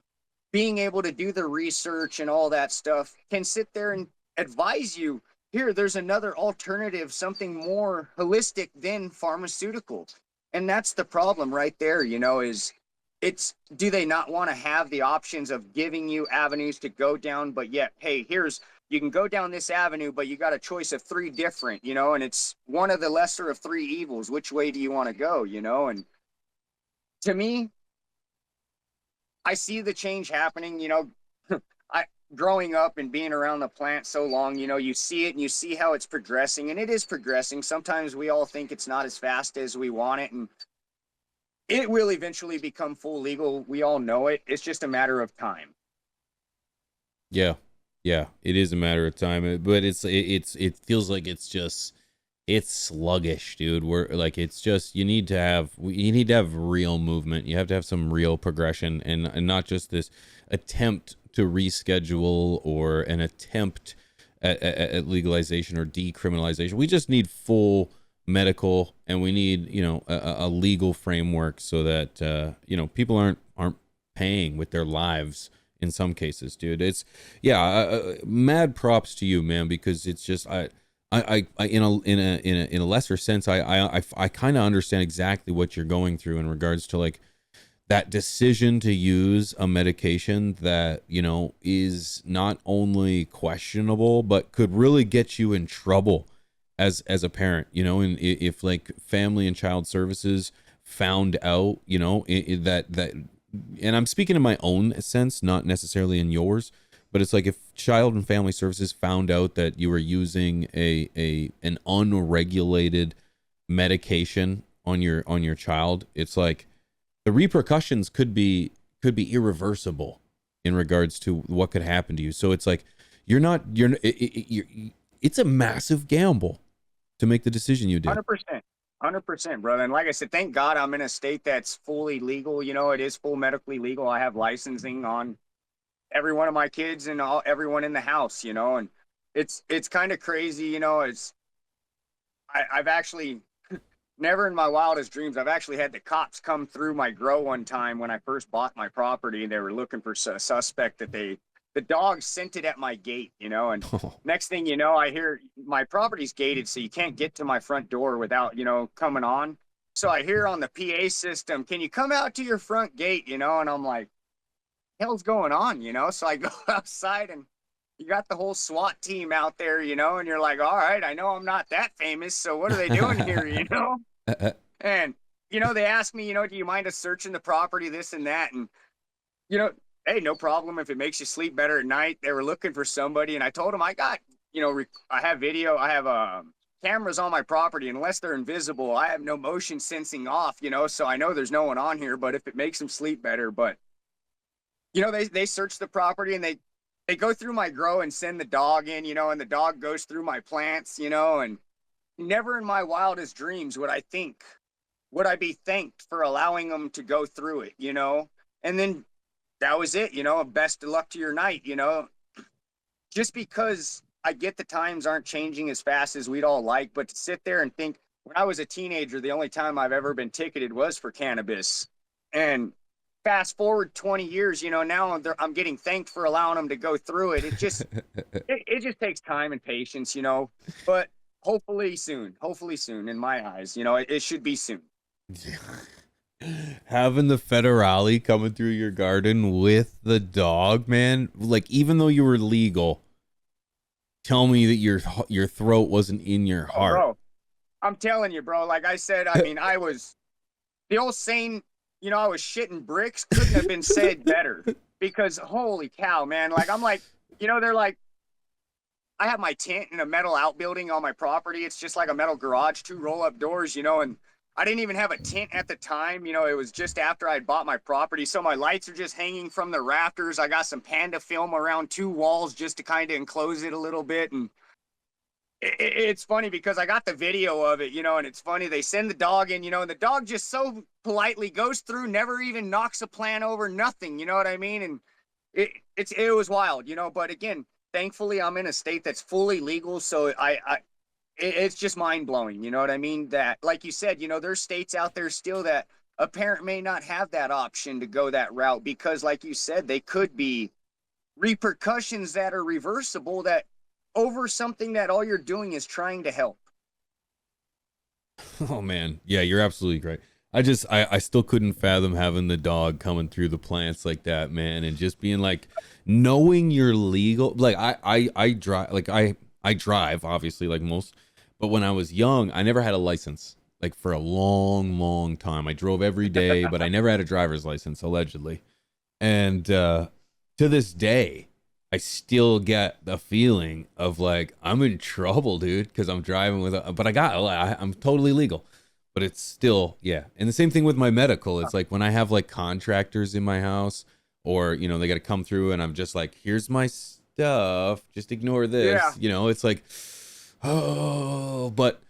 being able to do the research and all that stuff, can sit there and advise you, here, there's another alternative, something more holistic than pharmaceuticals. And that's the problem right there, is do they not want to have the options of giving you avenues to go down, but yet, hey, you can go down this avenue, but you got a choice of 3 different, and it's one of the lesser of 3 evils. Which way do you want to go, and to me, I see the change happening, I growing up and being around the plant so long, you see it and you see how it's progressing, and it is progressing. Sometimes we all think it's not as fast as we want it, and it will eventually become full legal. We all know it. It's just a matter of time. Yeah, it is a matter of time, but it feels like it's sluggish, dude. We're like, it's just, you need to have real movement. You have to have some real progression, and not just this attempt to reschedule or an attempt at legalization or decriminalization. We just need full medical, and we need, a legal framework so that people aren't paying with their lives in some cases, dude. It's mad props to you, man, because it's just I in a lesser sense, I kind of understand exactly what you're going through in regards to like that decision to use a medication that, is not only questionable, but could really get you in trouble as a parent, and if like family and child services found out, that, and I'm speaking in my own sense, not necessarily in yours, but it's like if child and family services found out that you were using an unregulated medication on your child, it's like the repercussions could be irreversible in regards to what could happen to you. So it's like it's a massive gamble to make the decision you did. 100%, brother. And like I said, thank God I'm in a state that's fully legal. It is full medically legal. I have licensing on every one of my kids and everyone in the house, and it's kind of crazy. I've actually never in my wildest dreams, I've actually had the cops come through my grow one time when I first bought my property. They were looking for a suspect that the dog scented at my gate, and next thing you know, I hear my property's gated, so you can't get to my front door without, coming on. So I hear on the PA system, can you come out to your front gate, and I'm like, hell's going on, So I go outside and you got the whole SWAT team out there, and you're like, all right, I know I'm not that famous, so what are they doing here, And, they ask me, do you mind us searching the property, this and that? And, hey, no problem if it makes you sleep better at night. They were looking for somebody, and I told them I got, I have video, I have cameras on my property. Unless they're invisible, I have no motion sensing off, so I know there's no one on here, but if it makes them sleep better. But, they searched the property, and they they go through my grow and send the dog in, you know, and the dog goes through my plants, you know, and never in my wildest dreams would I be thanked for allowing them to go through it, you know? And then that was it, you know, best of luck to your night, you know? Just because I get the times aren't changing as fast as we'd all like, but to sit there and think, when I was a teenager, the only time I've ever been ticketed was for cannabis. And fast forward 20 years, you know, now I'm getting thanked for allowing them to go through it. It just, it just takes time and patience, you know, but hopefully soon in my eyes, you know, it should be soon. Having the federale coming through your garden with the dog, man, like, even though you were legal, tell me that your throat wasn't in your heart. Bro, I'm telling you, bro, like I said, I mean, I was the old saying, you know, I was shitting bricks, couldn't have been said better, because holy cow, man, like, I'm like, you know, they're like, I have my tent in a metal outbuilding on my property. It's just like a metal garage, 2 roll-up doors, you know, and I didn't even have a tent at the time. You know, it was just after I'd bought my property. So my lights are just hanging from the rafters. I got some panda film around 2 walls just to kind of enclose it a little bit. And it's funny because I got the video of it, you know, and it's funny. They send the dog in, you know, and the dog just so politely goes through, never even knocks a plant over, nothing. You know what I mean? And it was wild, you know, but again, thankfully I'm in a state that's fully legal. So it's just mind blowing. You know what I mean? That, like you said, you know, there's states out there still that a parent may not have that option to go that route because, like you said, they could be repercussions that are reversible that over something that all you're doing is trying to help. Oh man. Yeah, you're absolutely great. I still couldn't fathom having the dog coming through the plants like that, man, and just being like, knowing you're legal. Like I drive, obviously, like most, but when I was young, I never had a license, like, for a long, long time. I drove every day, but I never had a driver's license, allegedly. And to this day, I still get the feeling of like, I'm in trouble, dude, because I'm driving but I'm totally legal. But it's still, yeah. And the same thing with my medical. It's like when I have like contractors in my house, or, you know, they got to come through and I'm just like, here's my stuff, just ignore this. Yeah. You know, it's like, oh, but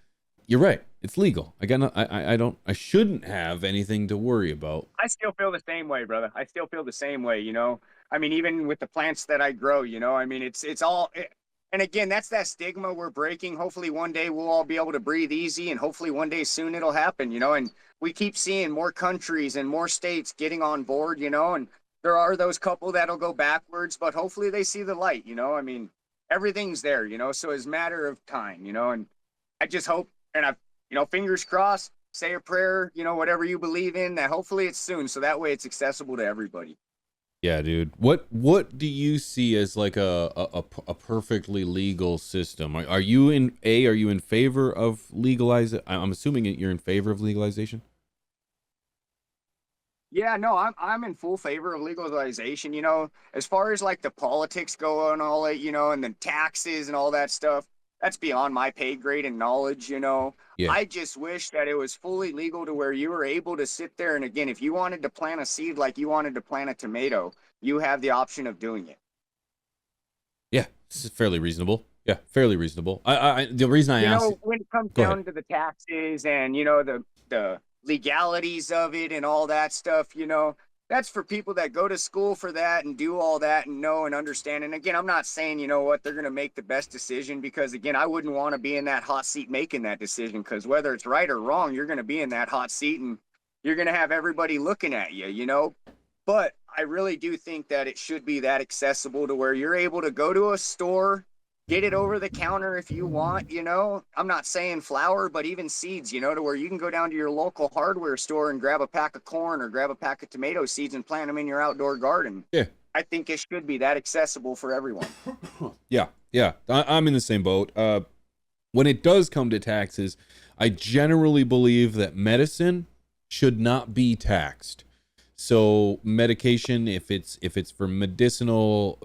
you're right. It's legal. I shouldn't have anything to worry about. I still feel the same way, brother. I still feel the same way, you know. I mean, even with the plants that I grow, you know, I mean, it's all, and again, that's that stigma we're breaking. Hopefully one day we'll all be able to breathe easy, and hopefully one day soon it'll happen, you know, and we keep seeing more countries and more states getting on board, you know, and there are those couple that'll go backwards, but hopefully they see the light, you know. I mean, everything's there, you know, so it's a matter of time, you know, and I just hope, and I've, you know, fingers crossed, say a prayer, you know, whatever you believe in, that hopefully it's soon, so that way it's accessible to everybody. Yeah, dude. What do you see as like a perfectly legal system? Are you in favor of legalizing? I'm assuming you're in favor of legalization. Yeah, no, I'm in full favor of legalization. You know, as far as like the politics go and all that, you know, and the taxes and all that stuff, that's beyond my pay grade and knowledge, you know. Yeah. I just wish that it was fully legal to where you were able to sit there. And again, if you wanted to plant a seed like you wanted to plant a tomato, you have the option of doing it. Yeah, this is fairly reasonable. Yeah, fairly reasonable. The reason I asked, you know, when it comes down to the taxes and, you know, the legalities of it and all that stuff, you know, that's for people that go to school for that and do all that and know and understand. And again, I'm not saying, you know what, they're going to make the best decision, because again, I wouldn't want to be in that hot seat making that decision, because whether it's right or wrong, you're going to be in that hot seat and you're going to have everybody looking at you, you know. But I really do think that it should be that accessible to where you're able to go to a store, get it over the counter if you want, you know. I'm not saying flour, but even seeds, you know, to where you can go down to your local hardware store and grab a pack of corn or grab a pack of tomato seeds and plant them in your outdoor garden. Yeah. I think it should be that accessible for everyone. Yeah. I'm in the same boat. When it does come to taxes, I generally believe that medicine should not be taxed. So medication, if it's for medicinal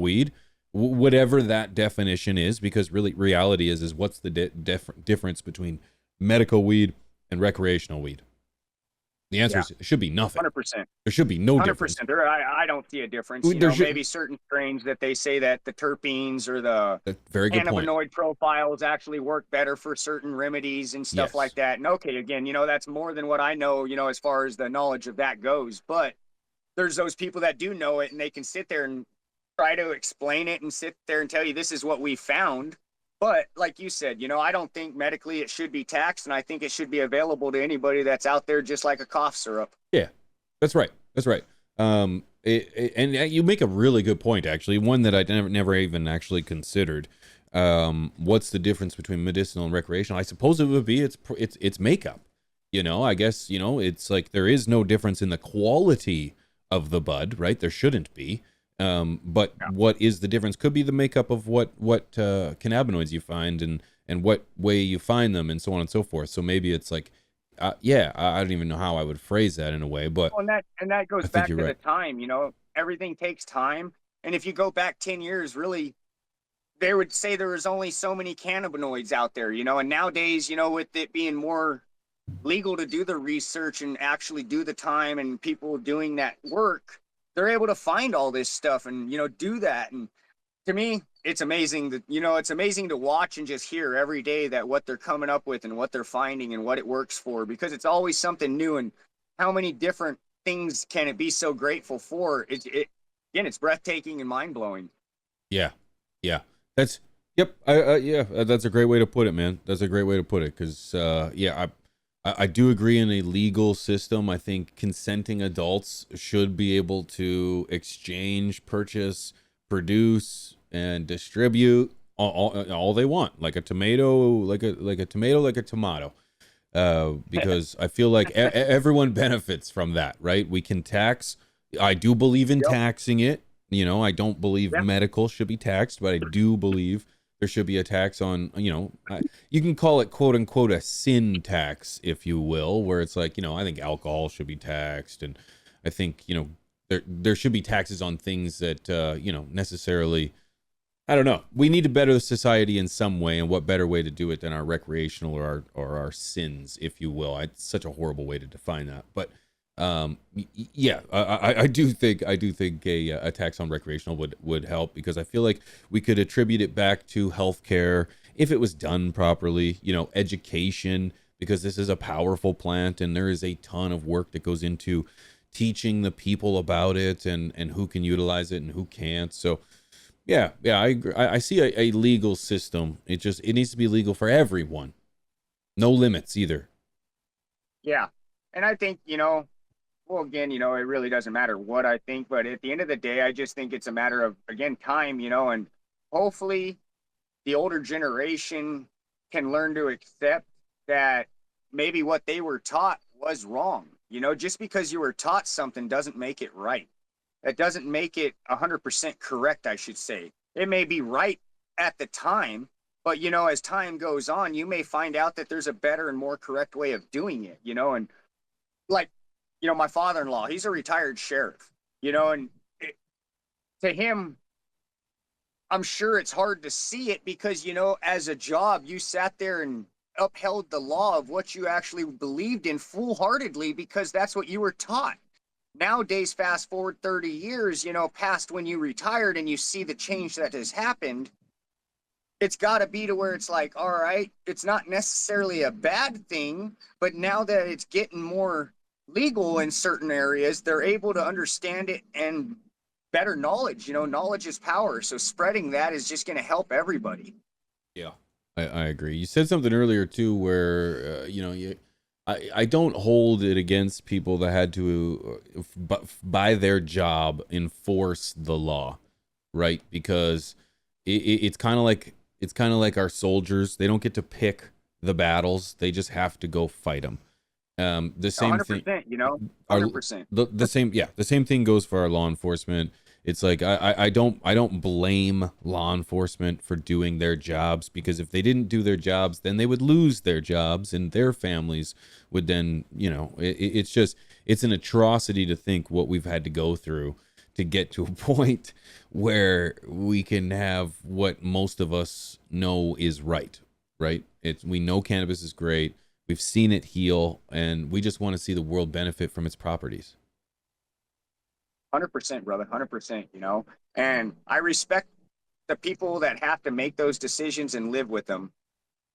weed, whatever that definition is, because really reality is what's the difference between medical weed and recreational weed? The answer Yeah, is it should be nothing. 100%. There should be no difference. 100%. I don't see a difference. There should, Maybe certain strains that they say that the terpenes or the very good point. cannabinoid profiles actually work better for certain remedies and stuff like Yes. that. And okay, again, that's more than what I know, as far as the knowledge of that goes. But there's those people that do know it, and they can sit there and try to explain it and sit there and tell you this is what we found. But like you said, I don't think medically it should be taxed, and I think it should be available to anybody that's out there, just like a cough syrup. Yeah, that's right. That's right. And you make a really good point, actually, one that I never even actually considered. What's the difference between medicinal and recreational? I suppose it would be it's makeup. I guess it's like there is no difference in the quality of the bud, right? There shouldn't be. But Yeah. what is the difference? Could be the makeup of what cannabinoids you find and what way you find them and so on and so forth. So maybe it's like, I don't even know how I would phrase that in a way, but Well, and that goes I think back to you're the right. time. Everything takes time, and if you go back 10 years, really, they would say there was only so many cannabinoids out there. And nowadays, with it being more legal to do the research and actually do the time, and people doing that work, they're able to find all this stuff and do that. And to me, it's amazing that it's amazing to watch and just hear every day that what they're coming up with and what they're finding and what it works for, because it's always something new. And how many different things can it be so grateful for? Again, it's breathtaking and mind-blowing. Yeah, yeah, that's yep. That's a great way to put it, man. That's a great way to put it, because I do agree in a legal system. I think consenting adults should be able to exchange, purchase, produce, and distribute all they want, like a tomato, like a tomato. Because I feel like everyone benefits from that, right? We can tax. I do believe in Yep. taxing it. I don't believe Yep. medical should be taxed, but I do believe there should be a tax on, you can call it quote unquote a sin tax, if you will, where it's like, I think alcohol should be taxed. And I think, there should be taxes on things that, necessarily, I don't know. We need to better the society in some way, and what better way to do it than our recreational or our sins, if you will. It's such a horrible way to define that, but yeah, I do think a tax on recreational would help, because I feel like we could attribute it back to healthcare if it was done properly. Education, because this is a powerful plant, and there is a ton of work that goes into teaching the people about it and who can utilize it and who can't. So yeah, I agree. I see a legal system. It needs to be legal for everyone. No limits either. Yeah. And I think, well, again, it really doesn't matter what I think, but at the end of the day, I just think it's a matter of, again, time, and hopefully the older generation can learn to accept that maybe what they were taught was wrong. Just because you were taught something doesn't make it right. That doesn't make it 100% correct, I should say. It may be right at the time, but, as time goes on, you may find out that there's a better and more correct way of doing it, and like, my father-in-law, he's a retired sheriff, and to him, I'm sure it's hard to see it because, as a job, you sat there and upheld the law of what you actually believed in full-heartedly because that's what you were taught. Nowadays, fast forward 30 years, past when you retired and you see the change that has happened, it's got to be to where it's like, all right, it's not necessarily a bad thing, but now that it's getting more legal in certain areas, they're able to understand it and better knowledge. Knowledge is power. So spreading that is just going to help everybody. Yeah, I agree. You said something earlier too, where I don't hold it against people that had to, by their job, enforce the law, right? Because it's kind of like our soldiers. They don't get to pick the battles; they just have to go fight them. The same 100%, thing, 100%. the same thing goes for our law enforcement. It's like I don't blame law enforcement for doing their jobs, because if they didn't do their jobs, then they would lose their jobs and their families would then, it's an atrocity to think what we've had to go through to get to a point where we can have what most of us know is right? We know cannabis is great. We've seen it heal, and we just want to see the world benefit from its properties. 100%, brother, 100%, you know, and I respect the people that have to make those decisions and live with them.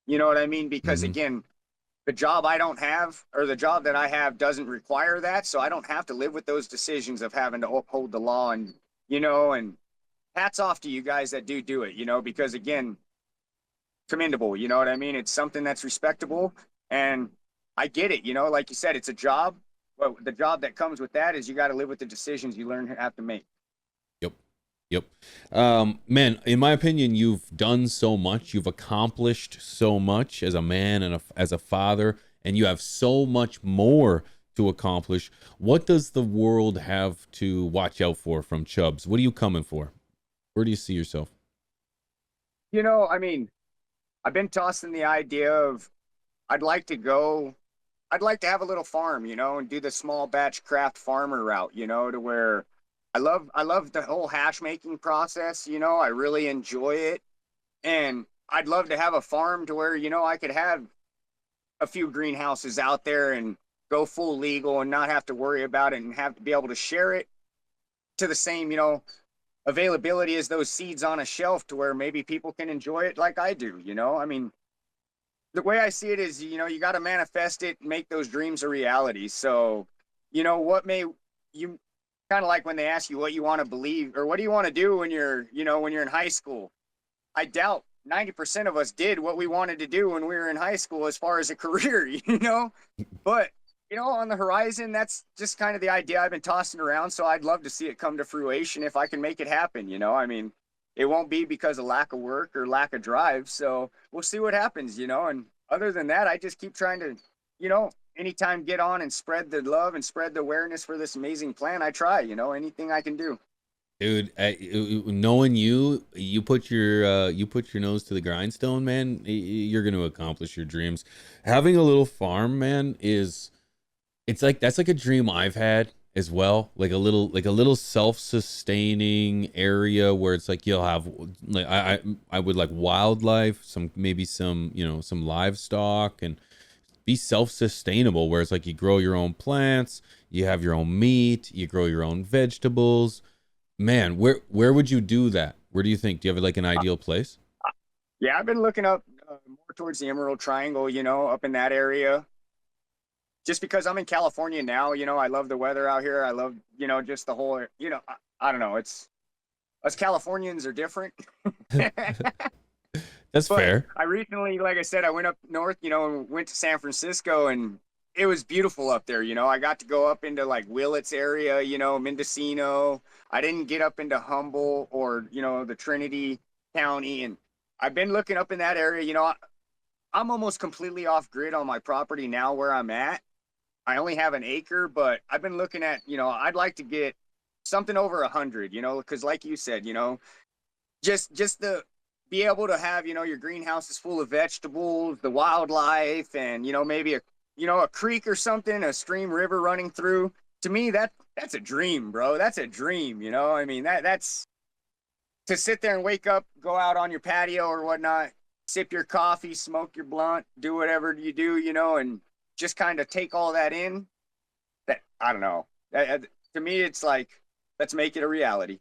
You know what I mean? Because Hmm. again, the job I don't have, or the job that I have, doesn't require that. So I don't have to live with those decisions of having to uphold the law. And, you know, and hats off to you guys that do it, you know, because again, commendable. You know what I mean? It's something that's respectable. And I get it. You know, like you said, it's a job. But the job that comes with that is you got to live with the decisions you learn to have to make. Yep. Yep. Man, in my opinion, you've done so much. You've accomplished so much as a man and as a father, and you have so much more to accomplish. What does the world have to watch out for from Chubbs? What are you coming for? Where do you see yourself? You know, I mean, I've been tossing the idea of I'd like to go, I'd like to have a little farm, you know, and do the small batch craft farmer route, you know, to where I love the whole hash making process, you know, I really enjoy it. And I'd love to have a farm to where, you know, I could have a few greenhouses out there and go full legal and not have to worry about it and have to be able to share it to the same, you know, availability as those seeds on a shelf to where maybe people can enjoy it like I do, you know? I mean, the way I see it is, you know, you got to manifest it and make those dreams a reality. So, you know, what may you kind of like when they ask you what you want to believe or what do you want to do when you're, you know, when you're in high school? I doubt 90% of us did what we wanted to do when we were in high school as far as a career, you know? But, you know, on the horizon, that's just kind of the idea I've been tossing around. So I'd love to see it come to fruition if I can make it happen, you know? I mean, it won't be because of lack of work or lack of drive. So we'll see what happens, you know? And other than that, I just keep trying to, you know, anytime get on and spread the love and spread the awareness for this amazing plan. I try, you know, anything I can do. Dude, knowing you put your nose to the grindstone, man. You're going to accomplish your dreams. Having a little farm, man, is it's like that's like a dream I've had as well. Like a little self-sustaining area where it's like you'll have like I would like wildlife, some maybe some, you know, some livestock and be self-sustainable where it's like you grow your own plants, you have your own meat, you grow your own vegetables. Man, where would you do that? Where do you think? Do you have like an ideal place? Yeah, I've been looking up more towards the Emerald Triangle, you know, up in that area. Just because I'm in California now, you know, I love the weather out here. I love, you know, just the whole, you know, I don't know. It's us Californians are different. That's But fair. I recently, like I said, I went up north, you know, and went to San Francisco and it was beautiful up there. You know, I got to go up into like Willits area, you know, Mendocino. I didn't get up into Humboldt or, you know, the Trinity County. And I've been looking up in that area, you know, I'm almost completely off grid on my property now where I'm at. I only have an acre, but I've been looking at, you know, I'd like to get something over 100, you know, because like you said, you know, just the be able to have, you know, your greenhouse is full of vegetables, the wildlife, and you know, maybe a, you know, a creek or something, a stream, river running through. To me, that's a dream, bro. That's a dream, you know. I mean, that's to sit there and wake up, go out on your patio or whatnot, sip your coffee, smoke your blunt, do whatever you do, you know, and just kind of take all that in. That I don't know. To me, it's like let's make it a reality.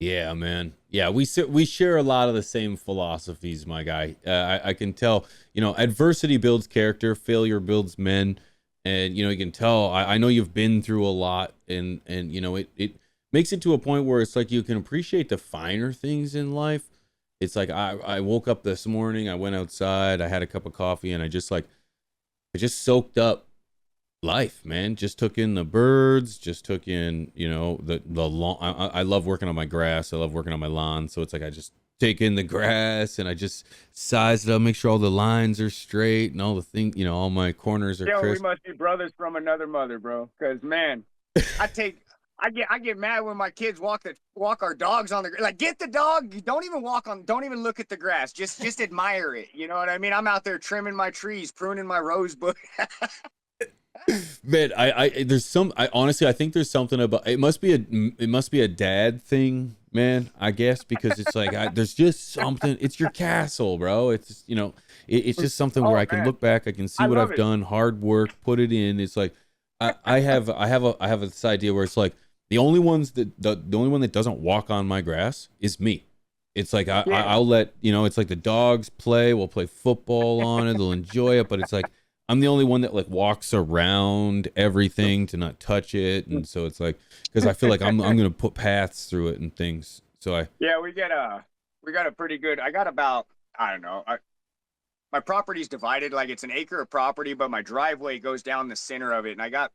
Yeah, man. Yeah, we share a lot of the same philosophies, my guy. I can tell. You know, adversity builds character, failure builds men, and you know you can tell. I know you've been through a lot, and you know it makes it to a point where it's like you can appreciate the finer things in life. It's like I woke up this morning, I went outside, I had a cup of coffee, and I just soaked up life, man. Just took in the birds, just took in, you know, the lawn. I love working on my grass. I love working on my lawn. So it's like I just take in the grass and I just size it up, make sure all the lines are straight and all the things, you know, all my corners are Yo, we crisp. must be brothers from another mother, bro. Cause man, I take I get mad when my kids walk our dogs on the like get the dog, don't even look at the grass. Just admire it. You know what I mean? I'm out there trimming my trees, pruning my rose bush. Man, there's some, I honestly, I think there's something about, it must be a dad thing man, I guess, because it's like there's just something. It's your castle, bro. It's just, it's just something where Oh I can man, look back, I can see I what love I've it. done, hard work, put it in. It's like I have this idea where it's like the only one that doesn't walk on my grass is me. It's like Yeah. I'll let it's like the dogs play. We'll play football on it. They'll enjoy it, but it's like I'm the only one that like walks around everything to not touch it, and so it's like because I feel like I'm gonna put paths through it and things. So Yeah, we got a pretty good. I got about, I don't know. My property's divided, like it's an acre of property, but my driveway goes down the center of it, and I got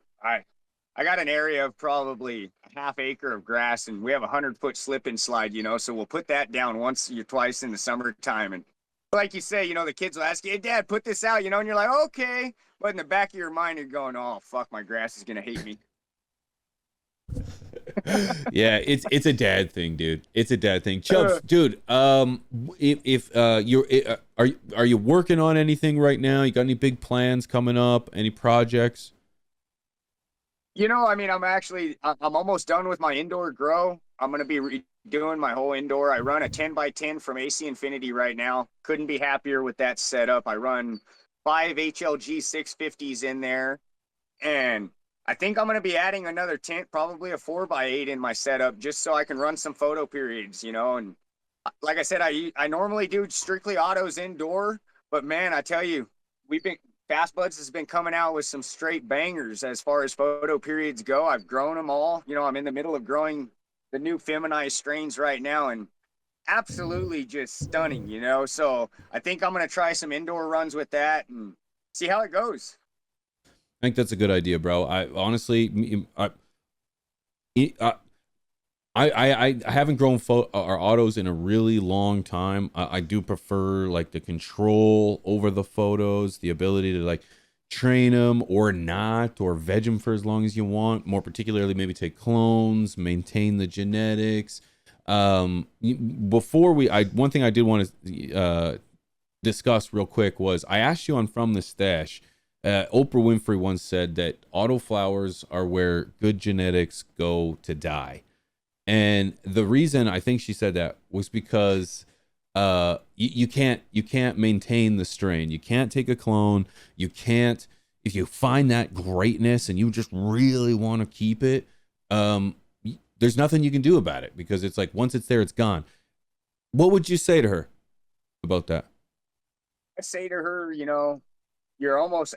an area of probably a half acre of grass, and we have 100-foot slip and slide, so we'll put that down once or twice in the summertime. And like you say, the kids will ask you, "Hey, Dad, put this out," and you're like, "Okay," but in the back of your mind, you're going, "Oh fuck, my grass is gonna hate me." yeah, it's a dad thing, dude. It's a dad thing. Chubbs, dude. If you're are you working on anything right now? You got any big plans coming up? Any projects? I mean, I'm almost done with my indoor grow. I'm going to be redoing my whole indoor. I run a 10 by 10 from AC Infinity right now. Couldn't be happier with that setup. I run 5 HLG 650s in there. And I think I'm going to be adding another tent, probably a 4 by 8 in my setup, just so I can run some photo periods, And like I said, I normally do strictly autos indoor, but man, I tell you, we've been Fast Buds has been coming out with some straight bangers as far as photo periods go. I've grown them all. I'm in the middle of growing the new feminized strains right now, and absolutely just stunning. So I think I'm gonna try some indoor runs with that and see how it goes. I think that's a good idea, bro. I honestly, I haven't grown or autos in a really long time. I do prefer like the control over the photos, the ability to like train them or not, or veg them for as long as you want. More particularly, maybe take clones, maintain the genetics. Before one thing I did want to discuss real quick was I asked you on From the Stash. Oprah Winfrey once said that autoflowers are where good genetics go to die. And the reason I think she said that was because you can't maintain the strain. You can't take a clone. You can't, if you find that greatness and you just really want to keep it, there's nothing you can do about it because it's like once it's there, it's gone. What would you say to her about that? I say to her, you're almost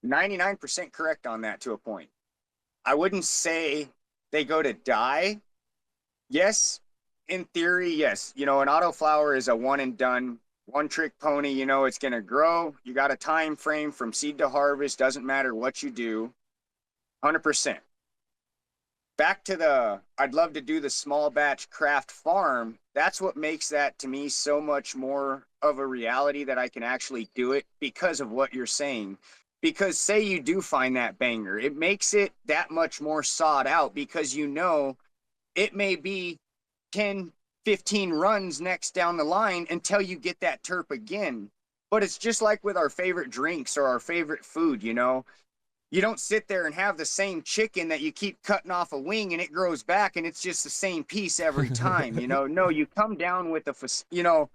99% correct on that to a point. I wouldn't say they go to die. Yes, in theory, yes. An autoflower is a one and done, one trick pony. It's going to grow. You got a time frame from seed to harvest. Doesn't matter what you do. 100%. Back to I'd love to do the small batch craft farm. That's what makes that to me so much more of a reality that I can actually do it because of what you're saying. Because say you do find that banger, it makes it that much more sought out because it may be 10, 15 runs next down the line until you get that terp again. But it's just like with our favorite drinks or our favorite food, You don't sit there and have the same chicken that you keep cutting off a wing and it grows back and it's just the same piece every time, No, you come down with a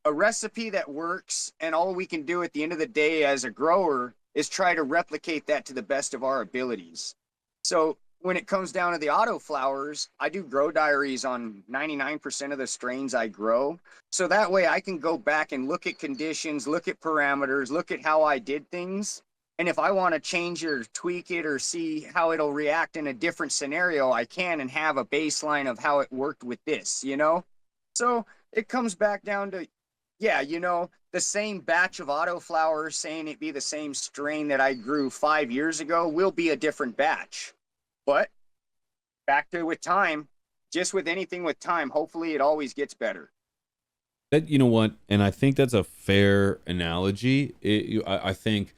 recipe that works, and all we can do at the end of the day as a grower is try to replicate that to the best of our abilities. So when it comes down to the autoflowers, I do grow diaries on 99% of the strains I grow. So that way I can go back and look at conditions, look at parameters, look at how I did things. And if I want to change it or tweak it or see how it'll react in a different scenario, I can and have a baseline of how it worked with this, So it comes back down to, the same batch of autoflowers, saying it be the same strain that I grew 5 years ago will be a different batch. But back to with time, just with anything with time, hopefully it always gets better. That you know what, and I think that's a fair analogy. I think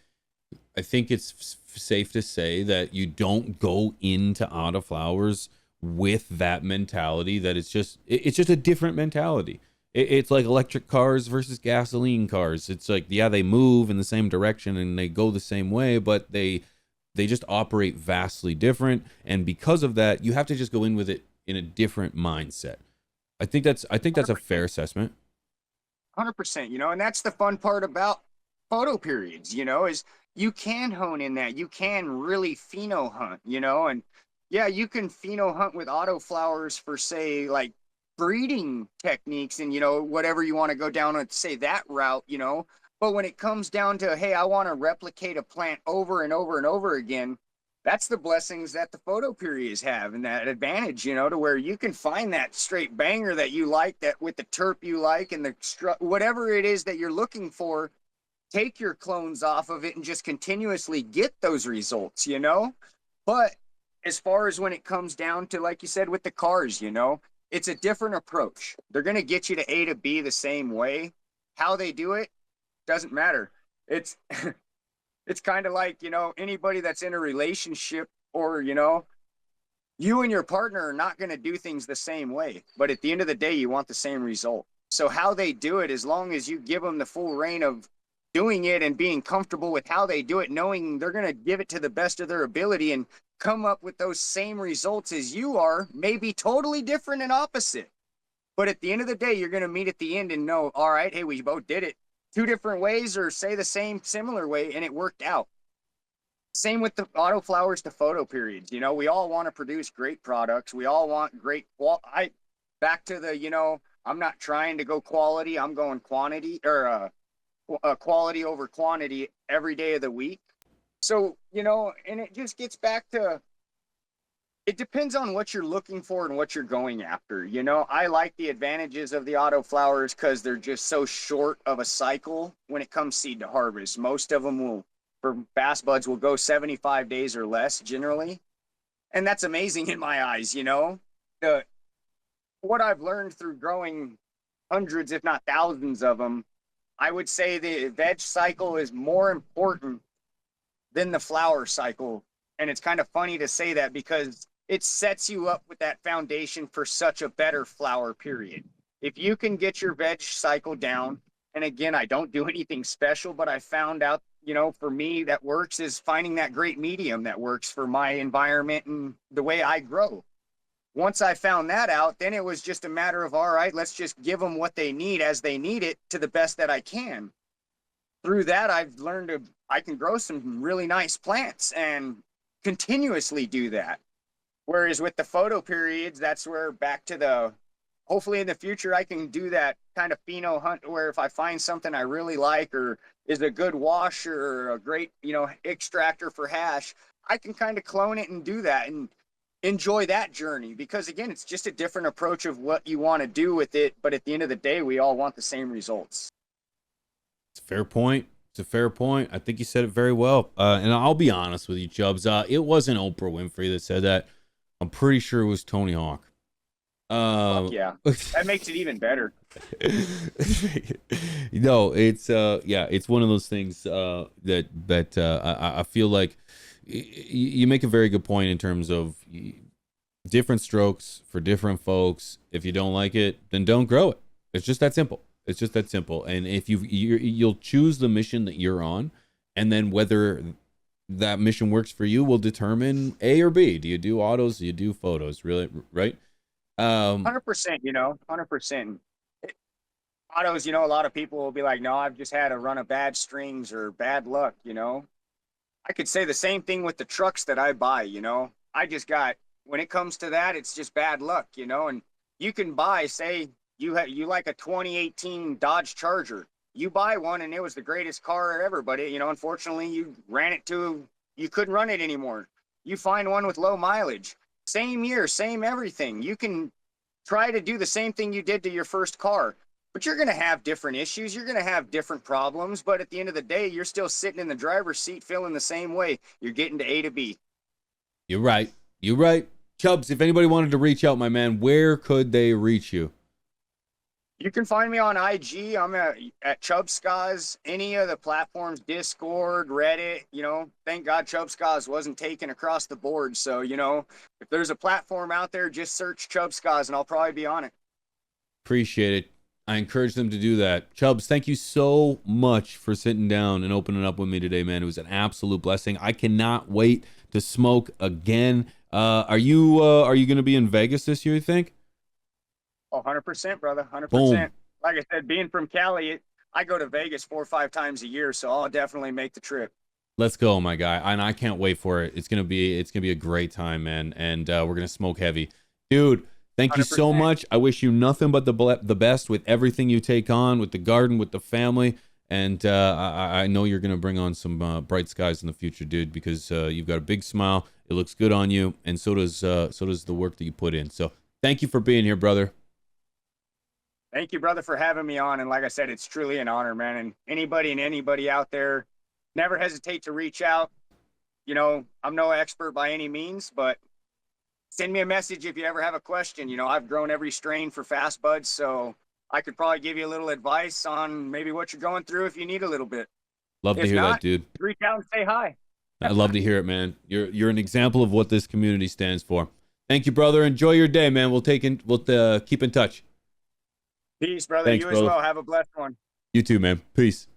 it's safe to say that you don't go into autoflowers with that mentality. That it's just a different mentality. It's like electric cars versus gasoline cars. It's like, yeah, they move in the same direction and they go the same way, but they just operate vastly different. And because of that, you have to just go in with it in a different mindset. I think that's a fair assessment. 100%, you know, and that's the fun part about photo periods, you know, is you can hone in that. You can really pheno hunt, you know, and yeah, you can pheno hunt with autoflowers for, say, like breeding techniques and, you know, whatever you want to go down and say that route, you know. But when it comes down to, hey, I want to replicate a plant over and over and over again, that's the blessings that the photo periods have and that advantage, you know, to where you can find that straight banger that you like, that with the terp you like and the whatever it is that you're looking for, take your clones off of it and just continuously get those results, you know. But as far as when it comes down to, like you said, with the cars, you know, it's a different approach. They're going to get you to A to B the same way. How they do it doesn't matter. It's it's kind of like, you know, anybody that's in a relationship, or, you know, you and your partner are not going to do things the same way, but at the end of the day, you want the same result. So how they do it, as long as you give them the full reign of doing it and being comfortable with how they do it, knowing they're going to give it to the best of their ability and come up with those same results as you are, maybe totally different and opposite. But at the end of the day, you're going to meet at the end and know, all right, hey, we both did it 2 different ways, or say the same similar way, and it worked out. Same with the autoflowers to photo periods. You know, we all want to produce great products. We all want great back to the, you know, I'm not trying to go quality. I'm going quantity, or quality over quantity every day of the week. So, you know, and it just gets back to, it depends on what you're looking for and what you're going after. You know, I like the advantages of the autoflowers because they're just so short of a cycle when it comes seed to harvest. Most of them will, for bass buds, will go 75 days or less generally. And that's amazing in my eyes, you know. What I've learned through growing hundreds, if not thousands of them, I would say the veg cycle is more important than the flower cycle. And it's kind of funny to say that because it sets you up with that foundation for such a better flower period. If you can get your veg cycle down, and again, I don't do anything special, but I found out, you know, for me that works is finding that great medium that works for my environment and the way I grow. Once I found that out, then it was just a matter of, all right, let's just give them what they need as they need it to the best that I can. Through that, I've learned I can grow some really nice plants and continuously do that. Whereas with the photo periods, that's where back to the, hopefully in the future, I can do that kind of pheno hunt where if I find something I really like or is a good wash or a great, you know, extractor for hash, I can kind of clone it and do that and enjoy that journey. Because again, it's just a different approach of what you want to do with it. But at the end of the day, we all want the same results. It's a fair point. It's a fair point. I think you said it very well. And I'll be honest with you, Chubbs. It wasn't Oprah Winfrey that said that. I'm pretty sure it was Tony Hawk. Yeah, that makes it even better. No, it's yeah, it's one of those things that I feel like you make a very good point in terms of different strokes for different folks. If you don't like it, then don't grow it. It's just that simple. It's just that simple. And if you'll choose the mission that you're on, and then whether that mission works for you will determine A or B. Do you do autos? Do you do photos? Really, right? 100%, you know, 100%. Autos, you know, a lot of people will be like, no, I've just had a run of bad strings or bad luck, you know. I could say the same thing with the trucks that I buy, you know. I just got, when it comes to that, it's just bad luck, you know. And you can buy, say, you like a 2018 Dodge Charger. You buy one and it was the greatest car ever, but it, you know, unfortunately you ran it to, you couldn't run it anymore. You find one with low mileage, same year, same everything. You can try to do the same thing you did to your first car, but you're going to have different issues. You're going to have different problems, but at the end of the day, you're still sitting in the driver's seat feeling the same way. You're getting to A to B. You're right. You're right. Chubbs, if anybody wanted to reach out, my man, where could they reach you? You can find me on IG. I'm at Chubbs, any of the platforms, Discord, Reddit. You know, thank God Chubbs wasn't taken across the board. So, you know, if there's a platform out there, just search Chubbs and I'll probably be on it. Appreciate it. I encourage them to do that. Chubbs, thank you so much for sitting down and opening up with me today, man. It was an absolute blessing. I cannot wait to smoke again. Are you going to be in Vegas this year, you think? Oh, 100%, brother. Boom. 100%. Like I said, being from Cali, I go to Vegas 4 or 5 times a year, so I'll definitely make the trip. Let's go, my guy. And I can't wait for it. It's gonna be a great time, man. And we're gonna smoke heavy, dude. Thank you so 100%. much. I wish you nothing but the best with everything you take on, with the garden, with the family. And I know you're gonna bring on some bright skies in the future, dude. Because you've got a big smile. It looks good on you, and so does the work that you put in. So thank you for being here, brother. Thank you, brother, for having me on. And like I said, it's truly an honor, man. And anybody out there, never hesitate to reach out. You know, I'm no expert by any means, but send me a message if you ever have a question. You know, I've grown every strain for Fast Buds, so I could probably give you a little advice on maybe what you're going through if you need a little bit. Love to If hear not, that, dude. reach out and say hi. I love to hear it, man. You're an example of what this community stands for. Thank you, brother. Enjoy your day, man. We'll keep in touch. Peace, brother. Thanks, You brother. as well. Have a blessed one. You too, man. Peace.